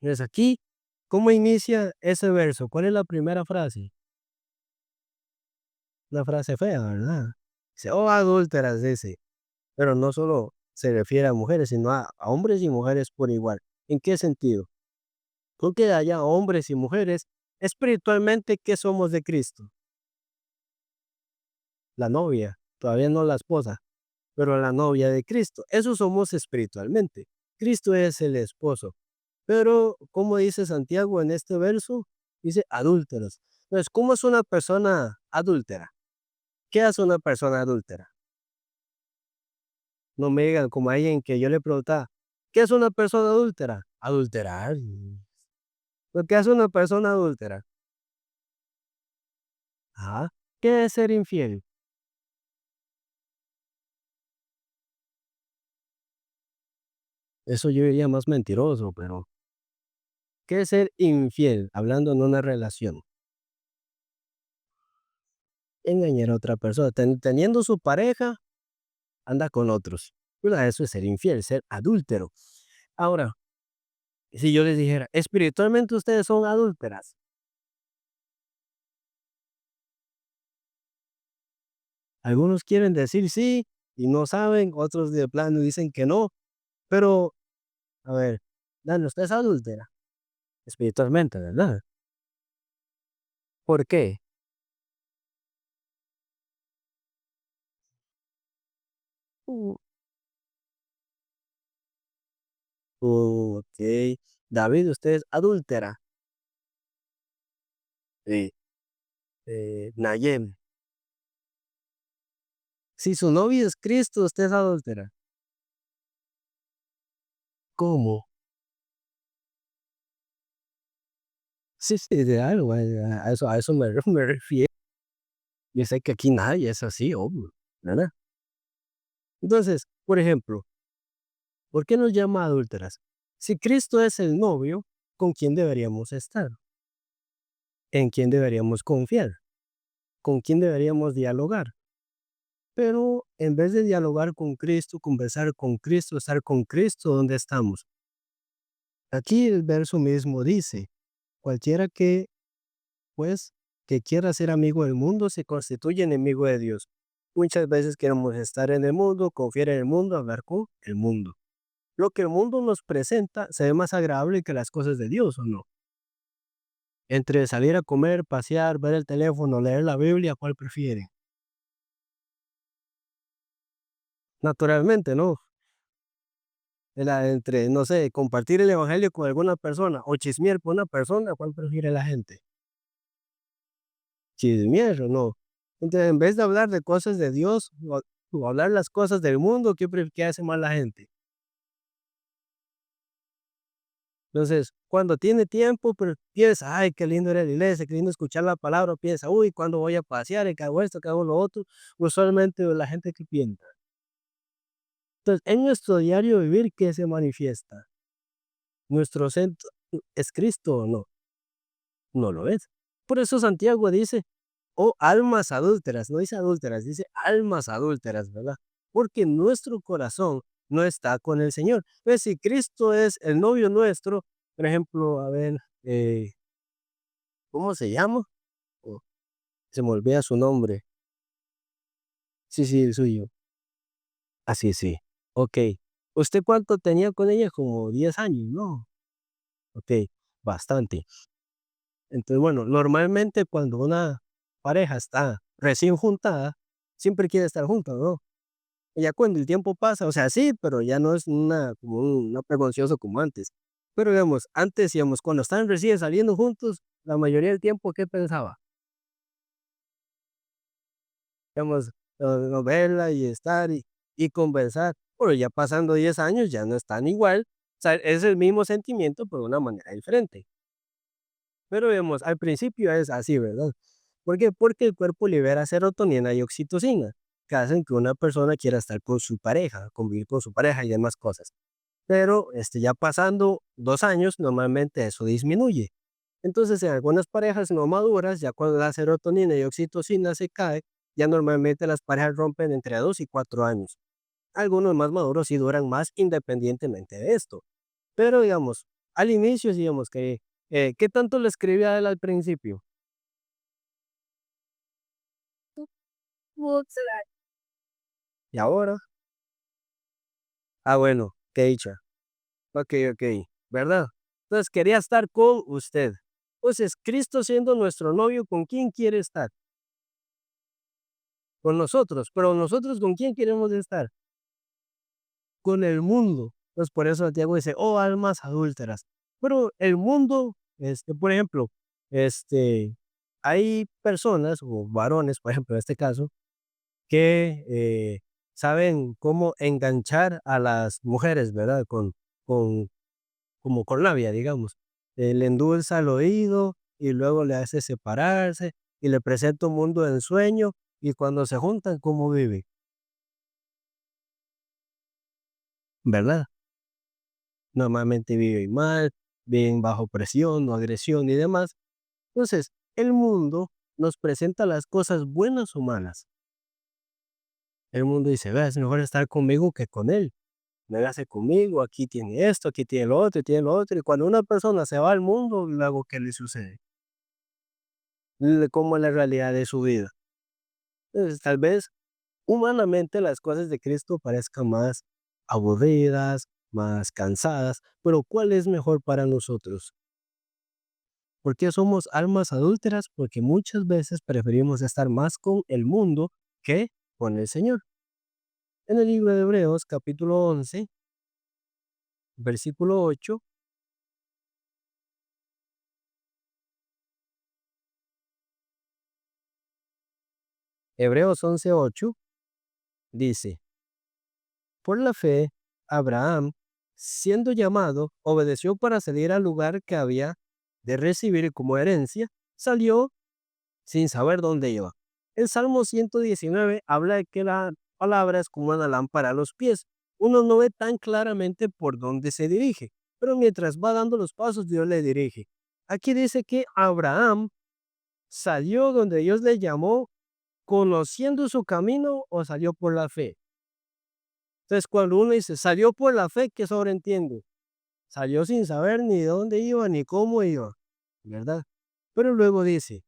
Entonces aquí, ¿cómo inicia ese verso? ¿Cuál es la primera frase? Una frase fea, ¿verdad? Dice, oh adúlteras, dice. Pero no solo se refiere a mujeres, sino a hombres y mujeres por igual. ¿En qué sentido? Porque haya hombres y mujeres, espiritualmente, ¿qué somos de Cristo? La novia, todavía no la esposa, pero la novia de Cristo. Eso somos espiritualmente. Cristo es el esposo. Pero, ¿cómo dice Santiago en este verso? Dice adúlteros. Entonces, ¿cómo es una persona adúltera? ¿Qué hace una persona adúltera? No me digan como alguien que yo le preguntaba, ¿qué es una persona adúltera? Adulterar. ¿Lo que hace una persona adúltera? Ah, ¿qué es ser infiel? Eso yo diría más mentiroso, pero ¿qué es ser infiel? Hablando en una relación. Engañar a otra persona, teniendo su pareja, anda con otros. ¿Verdad? Eso es ser infiel, ser adúltero. Ahora, si yo les dijera, espiritualmente ustedes son adúlteras, algunos quieren decir sí y no saben, otros de plano dicen que no, pero a ver, Dani, usted es adúltera, espiritualmente, ¿verdad? ¿Por qué? Uh, ok. David, usted es adúltera. Sí. Nayem, si su novio es Cristo, usted es adúltera. ¿Cómo? Sí, sí, de algo, a eso me refiero. Yo sé que aquí nadie es así, obvio, ¿verdad? Entonces, por ejemplo, ¿por qué nos llama adúlteras? Si Cristo es el novio, ¿con quién deberíamos estar? ¿En quién deberíamos confiar? ¿Con quién deberíamos dialogar? Pero en vez de dialogar con Cristo, conversar con Cristo, estar con Cristo, ¿dónde estamos? Aquí el verso mismo dice, cualquiera que, pues, que quiera ser amigo del mundo se constituye enemigo de Dios. Muchas veces queremos estar en el mundo, confiar en el mundo, hablar con el mundo. Lo que el mundo nos presenta se ve más agradable que las cosas de Dios, ¿o no? Entre salir a comer, pasear, ver el teléfono, leer la Biblia, ¿cuál prefieren? Naturalmente, ¿no? Entre, no sé, compartir el evangelio con alguna persona o chismear con una persona, ¿cuál prefiere la gente? Chismear, ¿o no? Entonces, en vez de hablar de cosas de Dios o hablar las cosas del mundo, ¿qué hace más la gente? Entonces, cuando tiene tiempo, pero piensa, ay, qué lindo era la iglesia, qué lindo escuchar la palabra, piensa, uy, ¿cuándo voy a pasear? Y que hago esto, que hago lo otro. Usualmente la gente que piensa. Entonces, en nuestro diario vivir, ¿qué se manifiesta? ¿Nuestro centro es Cristo o no? No lo es. Por eso Santiago dice, oh almas adúlteras, no dice adúlteras, dice almas adúlteras, ¿verdad? Porque nuestro corazón no está con el Señor. Entonces, si Cristo es el novio nuestro, por ejemplo, a ver, ¿cómo se llama? Oh, se me olvida su nombre. Sí, sí, el suyo. Así, sí. Sí. Ok. ¿Usted cuánto tenía con ella? Como 10 años, ¿no? Ok, bastante. Entonces, bueno, normalmente cuando una pareja está recién juntada, siempre quiere estar junta, ¿no? Y ya cuando el tiempo pasa, o sea, sí, pero ya no es una, como un apego ansioso como antes. Pero digamos, antes, digamos, cuando estaban recién saliendo juntos, la mayoría del tiempo, ¿qué pensaba? Digamos, verla y estar y conversar. Pero ya pasando 10 años ya no están igual. O sea, es el mismo sentimiento, pero de una manera diferente. Pero digamos, al principio es así, ¿verdad? ¿Por qué? Porque el cuerpo libera serotonina y oxitocina, que hacen que una persona quiera estar con su pareja, convivir con su pareja y demás cosas. Pero ya pasando 2 años, normalmente eso disminuye. Entonces, en algunas parejas no maduras, ya cuando la serotonina y oxitocina se cae, ya normalmente las parejas rompen entre 2 y 4 años. Algunos más maduros sí duran más independientemente de esto. Pero digamos, al inicio, digamos que, ¿qué tanto le escribía a él al principio? ¿Y ahora? Ah, bueno, qué dicha. Okey, okey, ¿verdad? Entonces, quería estar con usted. Entonces, Cristo siendo nuestro novio, ¿con quién quiere estar? Con nosotros, pero nosotros, ¿con quién queremos estar? Con el mundo. Entonces, por eso Santiago dice: "Oh, almas adúlteras". Pero el mundo, por ejemplo, este, hay personas o varones, por ejemplo, en este caso, que, saben cómo enganchar a las mujeres, ¿verdad? Con como con labia, digamos. Le endulza el oído y luego le hace separarse y le presenta un mundo de ensueño y cuando se juntan, ¿cómo vive? ¿Verdad? normalmente viven mal, viven bajo presión o agresión y demás. Entonces, el mundo nos presenta las cosas buenas o malas. El mundo dice: "Vea, es mejor estar conmigo que con él. Véngase conmigo, aquí tiene esto, aquí tiene lo otro, y tiene lo otro". Y cuando una persona se va al mundo, luego, ¿qué le sucede? ¿Cómo es la realidad de su vida? Entonces, tal vez, humanamente, las cosas de Cristo parezcan más aburridas, más cansadas, pero ¿cuál es mejor para nosotros? ¿Por qué somos almas adúlteras? Porque muchas veces preferimos estar más con el mundo que con el Señor. En el libro de Hebreos, capítulo 11, versículo 8, Hebreos 11:8 dice: por la fe, Abraham, siendo llamado, obedeció para salir al lugar que había de recibir como herencia, salió sin saber dónde iba. El Salmo 119 habla de que la palabra es como una lámpara a los pies. Uno no ve tan claramente por dónde se dirige, pero mientras va dando los pasos, Dios le dirige. Aquí dice que Abraham salió donde Dios le llamó, conociendo su camino, o salió por la fe. Entonces, cuando uno dice salió por la fe, ¿qué sobreentiende? Salió sin saber ni dónde iba ni cómo iba, ¿verdad? Pero luego dice,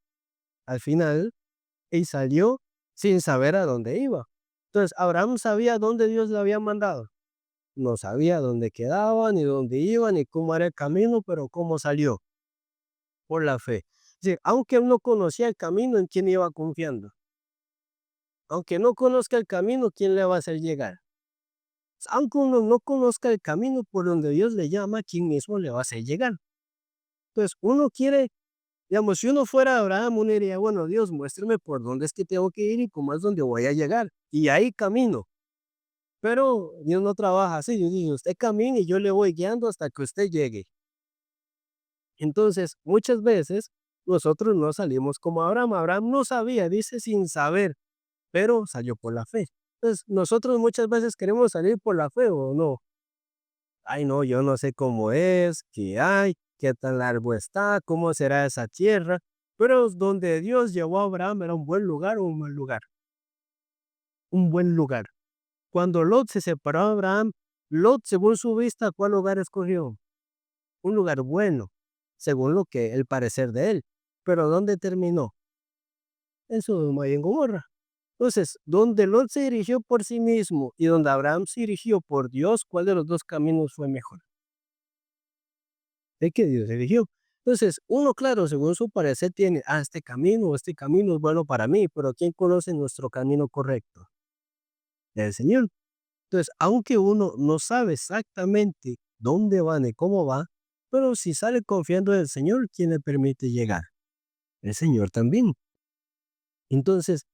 al final, y salió sin saber a dónde iba. Entonces, Abraham sabía dónde Dios le había mandado. No sabía dónde quedaba, ni dónde iba, ni cómo era el camino, pero cómo salió, por la fe. Es decir, aunque él no conocía el camino, ¿en quién iba confiando? Aunque no conozca el camino, ¿quién le va a hacer llegar? Aunque uno no conozca el camino por donde Dios le llama, ¿quién mismo le va a hacer llegar? Entonces, uno quiere, digamos, si uno fuera Abraham, uno diría, bueno, Dios, muéstrame por dónde es que tengo que ir y cómo es donde voy a llegar. Y ahí camino. Pero Dios no trabaja así. Dios dice, usted camine y yo le voy guiando hasta que usted llegue. Entonces, muchas veces nosotros no salimos como Abraham. Abraham no sabía, dice sin saber, pero salió por la fe. Entonces, nosotros muchas veces queremos salir por la fe o no. Ay, no, yo no sé cómo es, qué hay, qué tan largo está, cómo será esa tierra, pero donde Dios llevó a Abraham era un buen lugar o un mal lugar, un buen lugar. Cuando Lot se separó de Abraham, Lot, según su vista, ¿cuál lugar escogió? Un lugar bueno, según lo que el parecer de él. Pero ¿dónde terminó? En Sodoma y en Gomorra. Entonces, donde Lot se dirigió por sí mismo y donde Abraham se dirigió por Dios, ¿cuál de los dos caminos fue mejor? De que Dios eligió. Entonces, uno, claro, según su parecer tiene, este camino es bueno para mí, pero ¿quién conoce nuestro camino correcto? El Señor. Entonces, aunque uno no sabe exactamente dónde va ni cómo va, pero si sale confiando en el Señor, ¿quién le permite llegar? El Señor también. Entonces,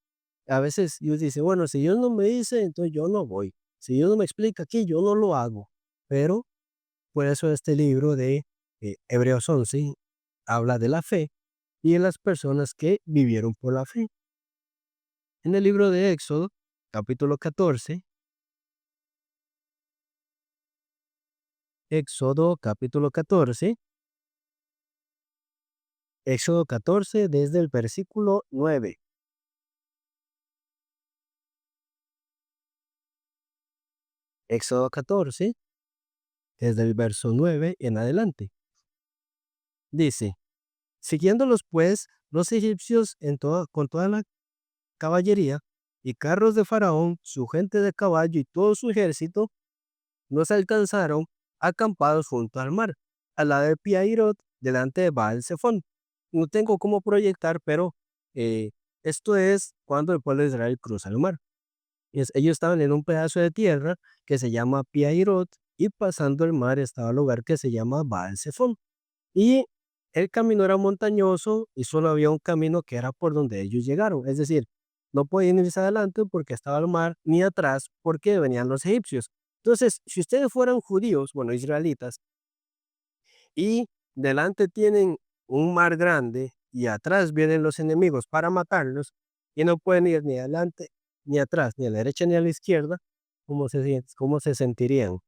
a veces Dios dice, bueno, si Dios no me dice, entonces yo no voy. Si Dios no me explica aquí, yo no lo hago. Pero por eso este libro de Hebreos 11 habla de la fe y de las personas que vivieron por la fe. En el libro de Éxodo, capítulo 14, Éxodo capítulo 14, Éxodo 14 desde el versículo 9. Éxodo 14 desde el verso 9 en adelante. Dice, siguiéndolos pues los egipcios con toda la caballería y carros de Faraón, su gente de caballo y todo su ejército, nos alcanzaron acampados junto al mar, al lado de Piairot, delante de Baal Zephón. No tengo cómo proyectar, pero eh, esto es cuando el pueblo de Israel cruza el mar. Ellos estaban en un pedazo de tierra que se llama Piairot y pasando el mar estaba el lugar que se llama Baal Zephón. Y el camino era montañoso y solo había un camino que era por donde ellos llegaron. Es decir, no podían irse adelante porque estaba el mar, ni atrás porque venían los egipcios. Entonces, si ustedes fueran judíos, bueno, israelitas, y delante tienen un mar grande y atrás vienen los enemigos para matarlos, y no pueden ir ni adelante, ni atrás, ni a la derecha ni a la izquierda, ¿cómo se sentirían?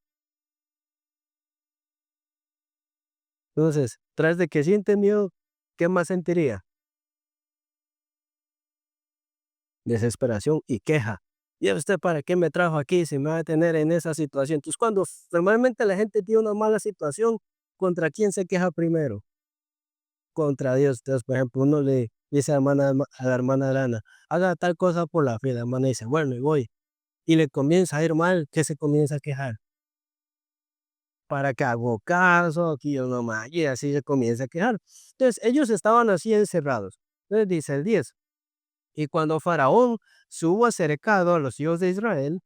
Entonces, tras de que siente miedo, ¿qué más sentiría? Desesperación y queja. ¿Y usted para qué me trajo aquí si me va a tener en esa situación? Entonces, cuando normalmente la gente tiene una mala situación, ¿contra quién se queja primero? Contra Dios. Entonces, por ejemplo, uno le dice a la hermana Lana, haga tal cosa por la fe. La hermana dice, bueno, y voy. Y le comienza a ir mal, ¿qué se comienza a quejar? ¿Para qué hago caso? Aquí yo no más. Y así se comienza a quejar. Entonces, ellos estaban así encerrados. Entonces dice el 10. Y cuando Faraón se hubo acercado a los hijos de Israel,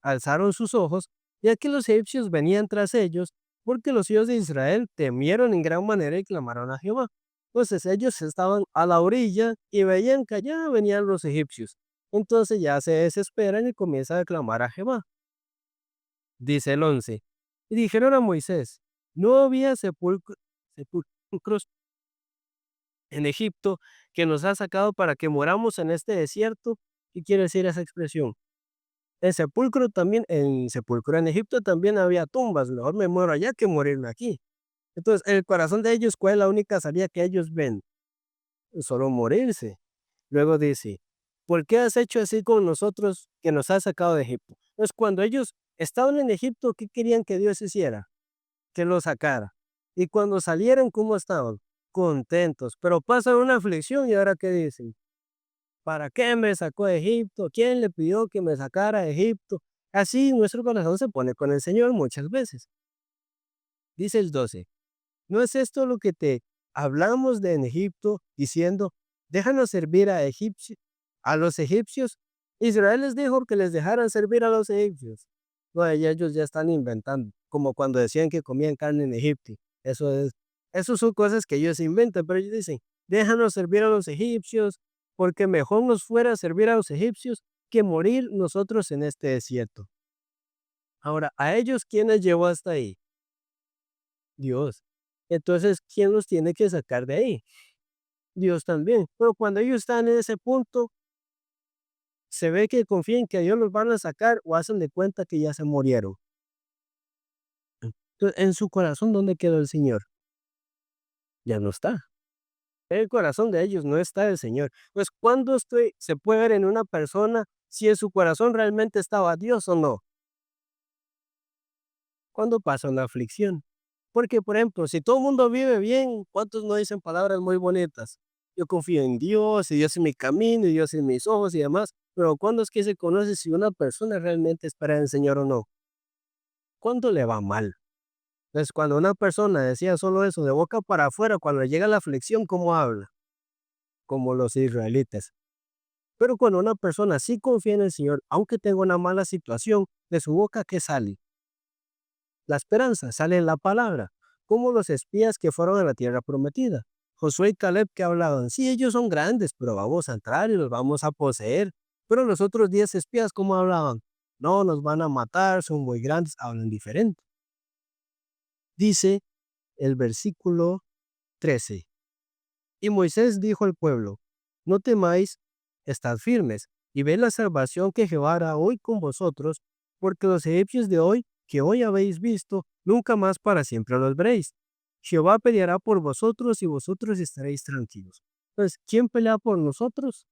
alzaron sus ojos, y aquí los egipcios venían tras ellos, porque los hijos de Israel temieron en gran manera y clamaron a Jehová. Entonces ellos estaban a la orilla y veían que allá venían los egipcios. Entonces ya se desesperan y comienzan a clamar a Jehová. Dice el 11. Y dijeron a Moisés, no había sepulcros en Egipto que nos ha sacado para que moramos en este desierto. ¿Qué quiere decir esa expresión? En sepulcro en Egipto también había tumbas, mejor me muero allá que morirme aquí. Entonces, el corazón de ellos, ¿cuál es la única salida que ellos ven? Solo morirse. Luego dice, ¿por qué has hecho así con nosotros que nos has sacado de Egipto? Entonces, cuando ellos estaban en Egipto, ¿qué querían que Dios hiciera? Que los sacara. Y cuando salieron, ¿cómo estaban? Contentos, pero pasan una aflicción y ahora ¿qué dicen? ¿Para qué me sacó de Egipto? ¿Quién le pidió que me sacara de Egipto? Así nuestro corazón se pone con el Señor muchas veces. Dice el 12, ¿no es esto lo que te hablamos de en Egipto, diciendo, déjanos servir a los egipcios? Israel les dijo que les dejaran servir a los egipcios. No, y ellos ya están inventando, como cuando decían que comían carne en Egipto. Eso son cosas que ellos inventan, pero ellos dicen, déjanos servir a los egipcios, porque mejor nos fuera servir a los egipcios que morir nosotros en este desierto. Ahora, ¿a ellos quién les llevó hasta ahí? Dios. Entonces, ¿quién los tiene que sacar de ahí? Dios también. Pero cuando ellos están en ese punto, se ve que confían que a Dios los van a sacar o hacen de cuenta que ya se murieron. Entonces, en su corazón, ¿dónde quedó el Señor? Ya no está. En el corazón de ellos no está el Señor. Pues, ¿cuándo se puede ver en una persona si en su corazón realmente estaba Dios o no? Cuando pasa una aflicción. Porque, por ejemplo, si todo el mundo vive bien, ¿cuántos no dicen palabras muy bonitas? Yo confío en Dios, y Dios es mi camino, y Dios es mis ojos y demás. Pero ¿cuándo es que se conoce si una persona realmente espera en el Señor o no? ¿Cuándo le va mal? Entonces, cuando una persona decía solo eso de boca para afuera, cuando le llega la aflicción, ¿cómo habla? Como los israelitas. Pero cuando una persona sí confía en el Señor, aunque tenga una mala situación, de su boca, ¿qué sale? La esperanza sale en la palabra, como los espías que fueron a la tierra prometida. Josué y Caleb que hablaban, sí, ellos son grandes, pero vamos a entrar y los vamos a poseer. Pero los otros 10 espías, ¿cómo hablaban? No, nos van a matar, son muy grandes, hablan diferente. Dice el versículo 13. Y Moisés dijo al pueblo, no temáis, estad firmes, y ved la salvación que Jehová hará hoy con vosotros, porque los egipcios de hoy, que hoy habéis visto, nunca más para siempre los veréis. Jehová peleará por vosotros y vosotros estaréis tranquilos. Entonces, ¿quién pelea por nosotros?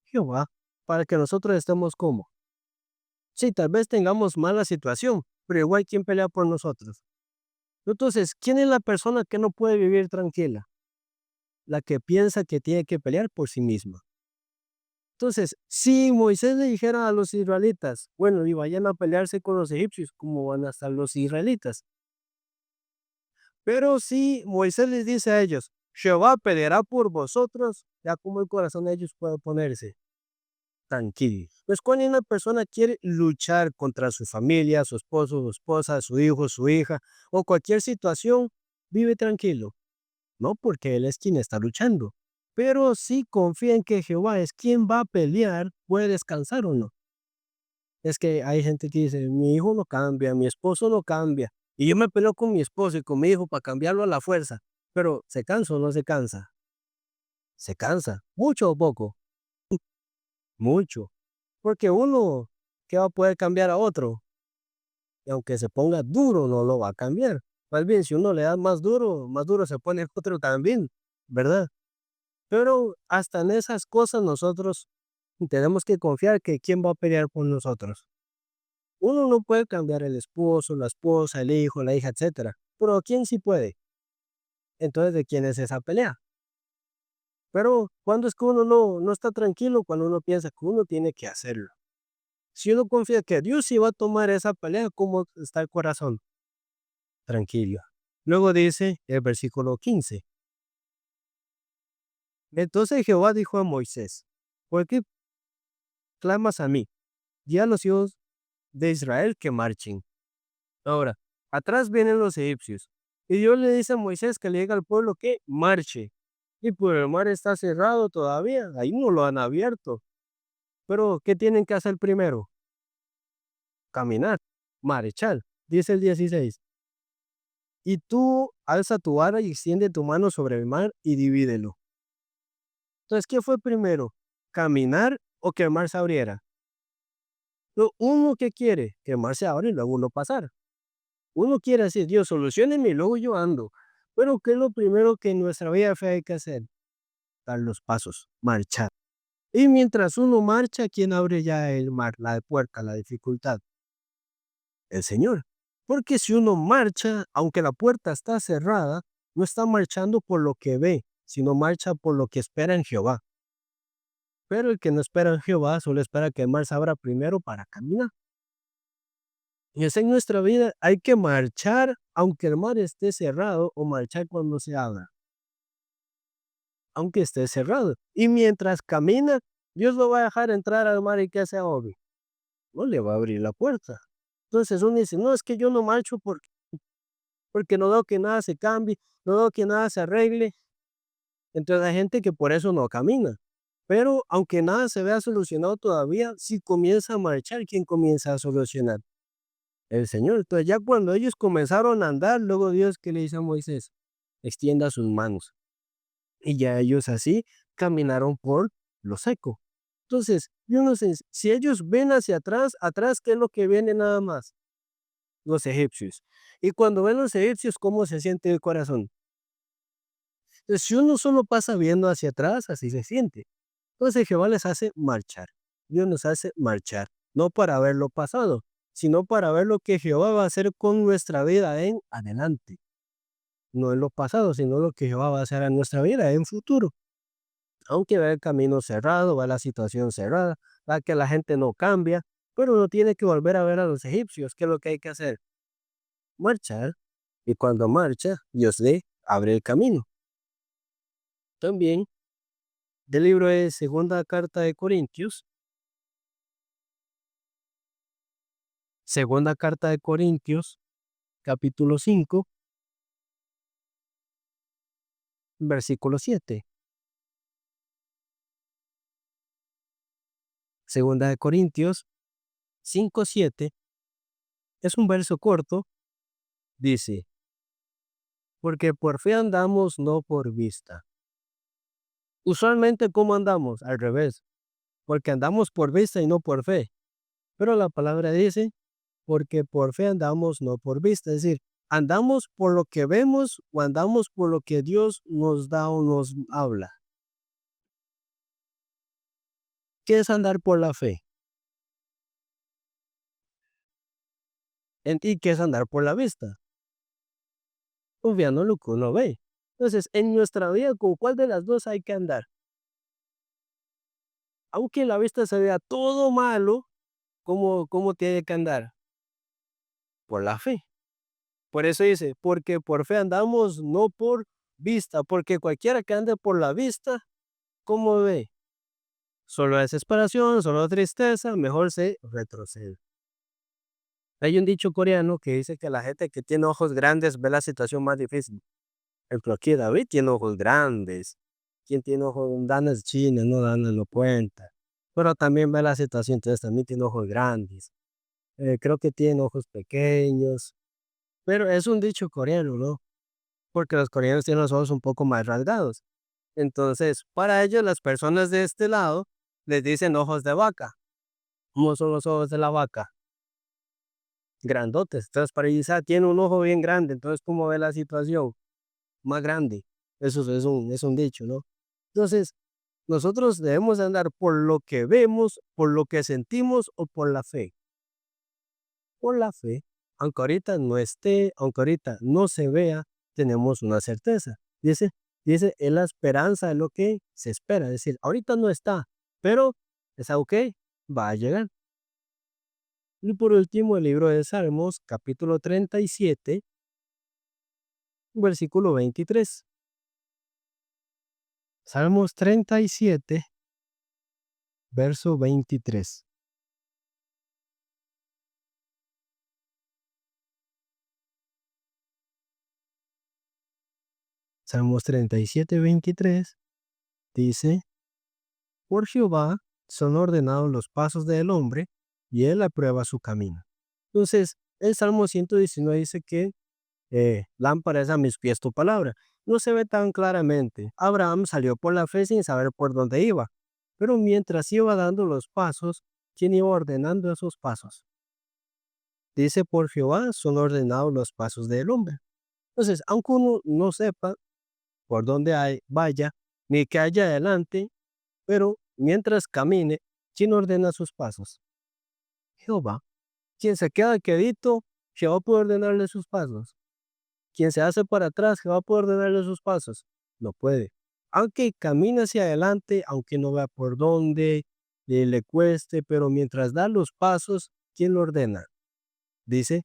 Jehová, para que nosotros estemos como. Sí, tal vez tengamos mala situación, pero igual, ¿quién pelea por nosotros? Entonces, ¿quién es la persona que no puede vivir tranquila? La que piensa que tiene que pelear por sí misma. Entonces, si Moisés le dijera a los israelitas, bueno, y vayan a pelearse con los egipcios, ¿cómo van a estar los israelitas? Pero si Moisés les dice a ellos, Jehová peleará por vosotros, ya como el corazón de ellos puede ponerse tranquilo. Pues cuando una persona quiere luchar contra su familia, su esposo, su esposa, su hijo, su hija, o cualquier situación, vive tranquilo. No porque él es quien está luchando, pero si confía en que Jehová es quien va a pelear, puede descansar o no. Es que hay gente que dice, mi hijo no cambia, mi esposo no cambia, y yo me peleo con mi esposo y con mi hijo para cambiarlo a la fuerza, pero ¿se cansa o no se cansa? Se cansa, mucho o poco, mucho, porque uno, ¿qué va a poder cambiar a otro? Y aunque se ponga duro, no lo va a cambiar. Más bien, si uno le da más duro se pone el otro también, ¿verdad? Pero hasta en esas cosas nosotros tenemos que confiar que quién va a pelear por nosotros. Uno no puede cambiar el esposo, la esposa, el hijo, la hija, etcétera, pero ¿quién sí puede? Entonces, ¿de quién es esa pelea? Pero, ¿cuándo es que uno no está tranquilo? Cuando uno piensa que uno tiene que hacerlo. Si uno confía que Dios sí va a tomar esa pelea, ¿cómo está el corazón? Tranquilo. Luego dice el versículo 15. Entonces Jehová dijo a Moisés: ¿por qué clamas a mí? Di a los hijos de Israel que marchen. Ahora, atrás vienen los egipcios. Y Dios le dice a Moisés que le diga al pueblo que marche. Y pues el mar está cerrado todavía, ahí no lo han abierto. Pero, ¿qué tienen que hacer primero? Caminar, marchar. Dice el 16. Y tú alza tu vara y extiende tu mano sobre el mar y divídelo. Entonces, ¿qué fue primero? ¿Caminar o que el mar se abriera? Uno que quiere que el mar se abra y luego uno pasar. Uno quiere decir, Dios, solucióneme y luego yo ando. Pero ¿qué es lo primero que en nuestra vida de fe hay que hacer? Dar los pasos, marchar. Y mientras uno marcha, ¿quién abre ya el mar, la puerta, la dificultad? El Señor. Porque si uno marcha, aunque la puerta está cerrada, no está marchando por lo que ve, sino marcha por lo que espera en Jehová. Pero el que no espera en Jehová solo espera que el mar se abra primero para caminar. Y es en nuestra vida, hay que marchar aunque el mar esté cerrado o marchar cuando se abra, aunque esté cerrado. Y mientras camina, Dios lo va a dejar entrar al mar y que se ahogue. No le va a abrir la puerta. Entonces uno dice, no, es que yo no marcho porque no veo que nada se cambie, no veo que nada se arregle. Entonces hay gente que por eso no camina. Pero aunque nada se vea solucionado todavía, si comienza a marchar, ¿quién comienza a solucionar? El Señor. Entonces ya cuando ellos comenzaron a andar, luego Dios que le dice a Moisés, extienda sus manos. Y ya ellos así caminaron por lo seco. Entonces, yo no sé, si ellos ven hacia atrás, atrás, ¿qué es lo que viene nada más? Los egipcios. Y cuando ven los egipcios, ¿cómo se siente el corazón? Entonces, si uno solo pasa viendo hacia atrás, así se siente. Entonces Jehová les hace marchar. Dios nos hace marchar, no para ver lo pasado, sino para ver lo que Jehová va a hacer con nuestra vida en adelante. No en lo pasado, sino lo que Jehová va a hacer en nuestra vida en futuro. Aunque va el camino cerrado, va la situación cerrada, va que la gente no cambia, pero uno tiene que volver a ver a los egipcios. ¿Qué es lo que hay que hacer? Marchar. Y cuando marcha, Dios le abre el camino. También, del libro de Segunda Carta de Corintios, Segunda Carta de Corintios, capítulo 5, versículo 7. Segunda de Corintios 5:7 es un verso corto, dice, porque por fe andamos, no por vista. Usualmente, ¿cómo andamos? Al revés, porque andamos por vista y no por fe. Pero la palabra dice, porque por fe andamos, no por vista. Es decir, andamos por lo que vemos o andamos por lo que Dios nos da o nos habla. ¿Qué es andar por la fe? ¿Y qué es andar por la vista? Confiando en lo que uno ve. Entonces, en nuestra vida, ¿con cuál de las dos hay que andar? Aunque la vista se vea todo malo, ¿cómo tiene que andar? Por la fe. Por eso dice, porque por fe andamos, no por vista, porque cualquiera que ande por la vista, ¿cómo ve? Solo desesperación, solo tristeza, mejor se retrocede. Hay un dicho coreano que dice que la gente que tiene ojos grandes ve la situación más difícil. El aquí David tiene ojos grandes. Quien tiene ojos danas chinas, no danas lo cuenta. Pero también ve la situación, entonces también tiene ojos grandes. Creo que tiene ojos pequeños. Pero es un dicho coreano, ¿no? Porque los coreanos tienen los ojos un poco más rasgados. Entonces, para ellos, las personas de este lado les dicen ojos de vaca. ¿Cómo son los ojos de la vaca? grandotes, entonces tiene un ojo bien grande, entonces, ¿cómo ve la situación? Más grande. Eso es un dicho, ¿no? Entonces, nosotros debemos andar por lo que vemos, por lo que sentimos o por la fe. Por la fe, aunque ahorita no esté, aunque ahorita no se vea, tenemos una certeza. Dice, es la esperanza de lo que se espera. Es decir, ahorita no está, pero es algo que va a llegar. Y por último, el libro de Salmos, capítulo 37, versículo 23. Salmos 37, verso 23. Salmos 37, 23 dice, por Jehová son ordenados los pasos del hombre, y él aprueba su camino. Entonces, el Salmo 119 dice que lámpara es a mis pies tu palabra. No se ve tan claramente. Abraham salió por la fe sin saber por dónde iba, pero mientras iba dando los pasos, ¿quién iba ordenando esos pasos? Dice, por Jehová son ordenados los pasos del hombre. Entonces, aunque uno no sepa por dónde vaya, ni que haya adelante, pero mientras camine, ¿quién ordena sus pasos? Jehová. Quien se queda quedito, Jehová puede ordenarle sus pasos. Quien se hace para atrás, Jehová puede ordenarle sus pasos. No puede. Aunque camine hacia adelante, aunque no vea por dónde, le cueste, pero mientras da los pasos, ¿quién lo ordena? Dice,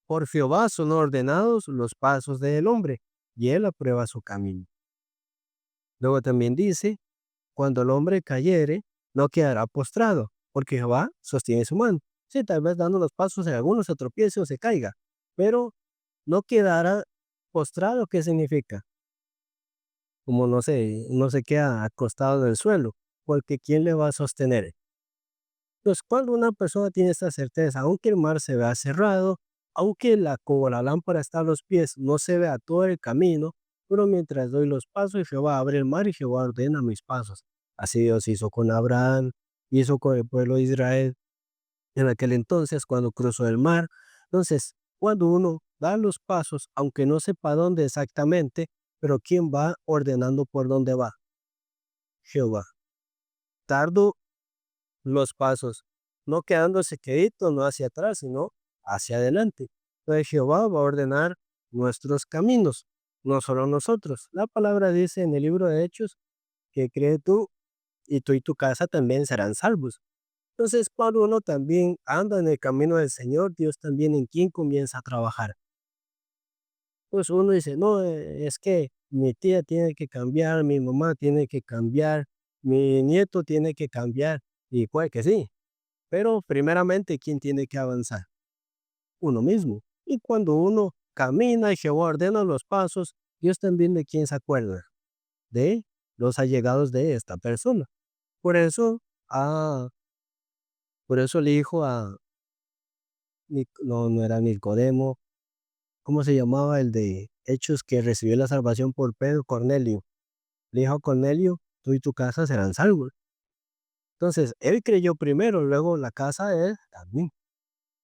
por Jehová son ordenados los pasos del hombre, y él aprueba su camino. Luego también dice, cuando el hombre cayere, no quedará postrado, porque Jehová sostiene su mano. Sí, tal vez dando los pasos en algunos se tropiece o se caiga, pero no quedará postrado. ¿Qué significa? Como no se queda acostado en el suelo, porque ¿quién le va a sostener? Entonces, cuando una persona tiene esta certeza, aunque el mar se vea cerrado, aunque como la lámpara está a los pies, no se vea todo el camino, pero mientras doy los pasos, Jehová abre el mar y Jehová ordena mis pasos. Así Dios hizo con Abraham, hizo con el pueblo de Israel en aquel entonces cuando cruzó el mar. Entonces, cuando uno da los pasos, aunque no sepa dónde exactamente, pero ¿quién va ordenando por dónde va? Jehová. Tardo los pasos, no quedándose quedito, no hacia atrás, sino hacia adelante. Entonces Jehová va a ordenar nuestros caminos, no solo nosotros. La palabra dice en el libro de Hechos que cree tú y tu casa también serán salvos. Entonces, cuando uno también anda en el camino del Señor, Dios también en quien comienza a trabajar. Pues uno dice, no, es que mi tía tiene que cambiar, mi mamá tiene que cambiar, mi nieto tiene que cambiar, y puede que sí, pero primeramente, ¿quién tiene que avanzar? Uno mismo. Y cuando uno camina y Jehová ordena los pasos, Dios también de quién se acuerda, de los allegados de esta persona. Por eso, ah, por eso le dijo a, no, no era Nicodemo, ¿cómo se llamaba el de Hechos que recibió la salvación por Pedro? Cornelio. Le dijo a Cornelio, tú y tu casa serán salvos. Entonces, él creyó primero, luego la casa de él también.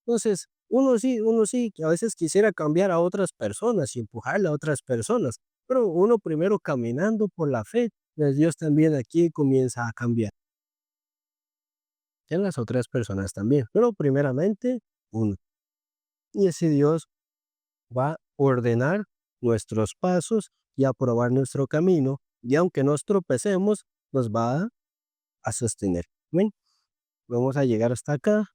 Entonces, uno sí, que a veces quisiera cambiar a otras personas y empujarle a otras personas, pero uno primero caminando por la fe, pues Dios también aquí comienza a cambiar en las otras personas también, pero primeramente uno. Y ese Dios va a ordenar nuestros pasos y a probar nuestro camino, y aunque nos tropecemos, nos va a sostener. Amén. Vamos a llegar hasta acá.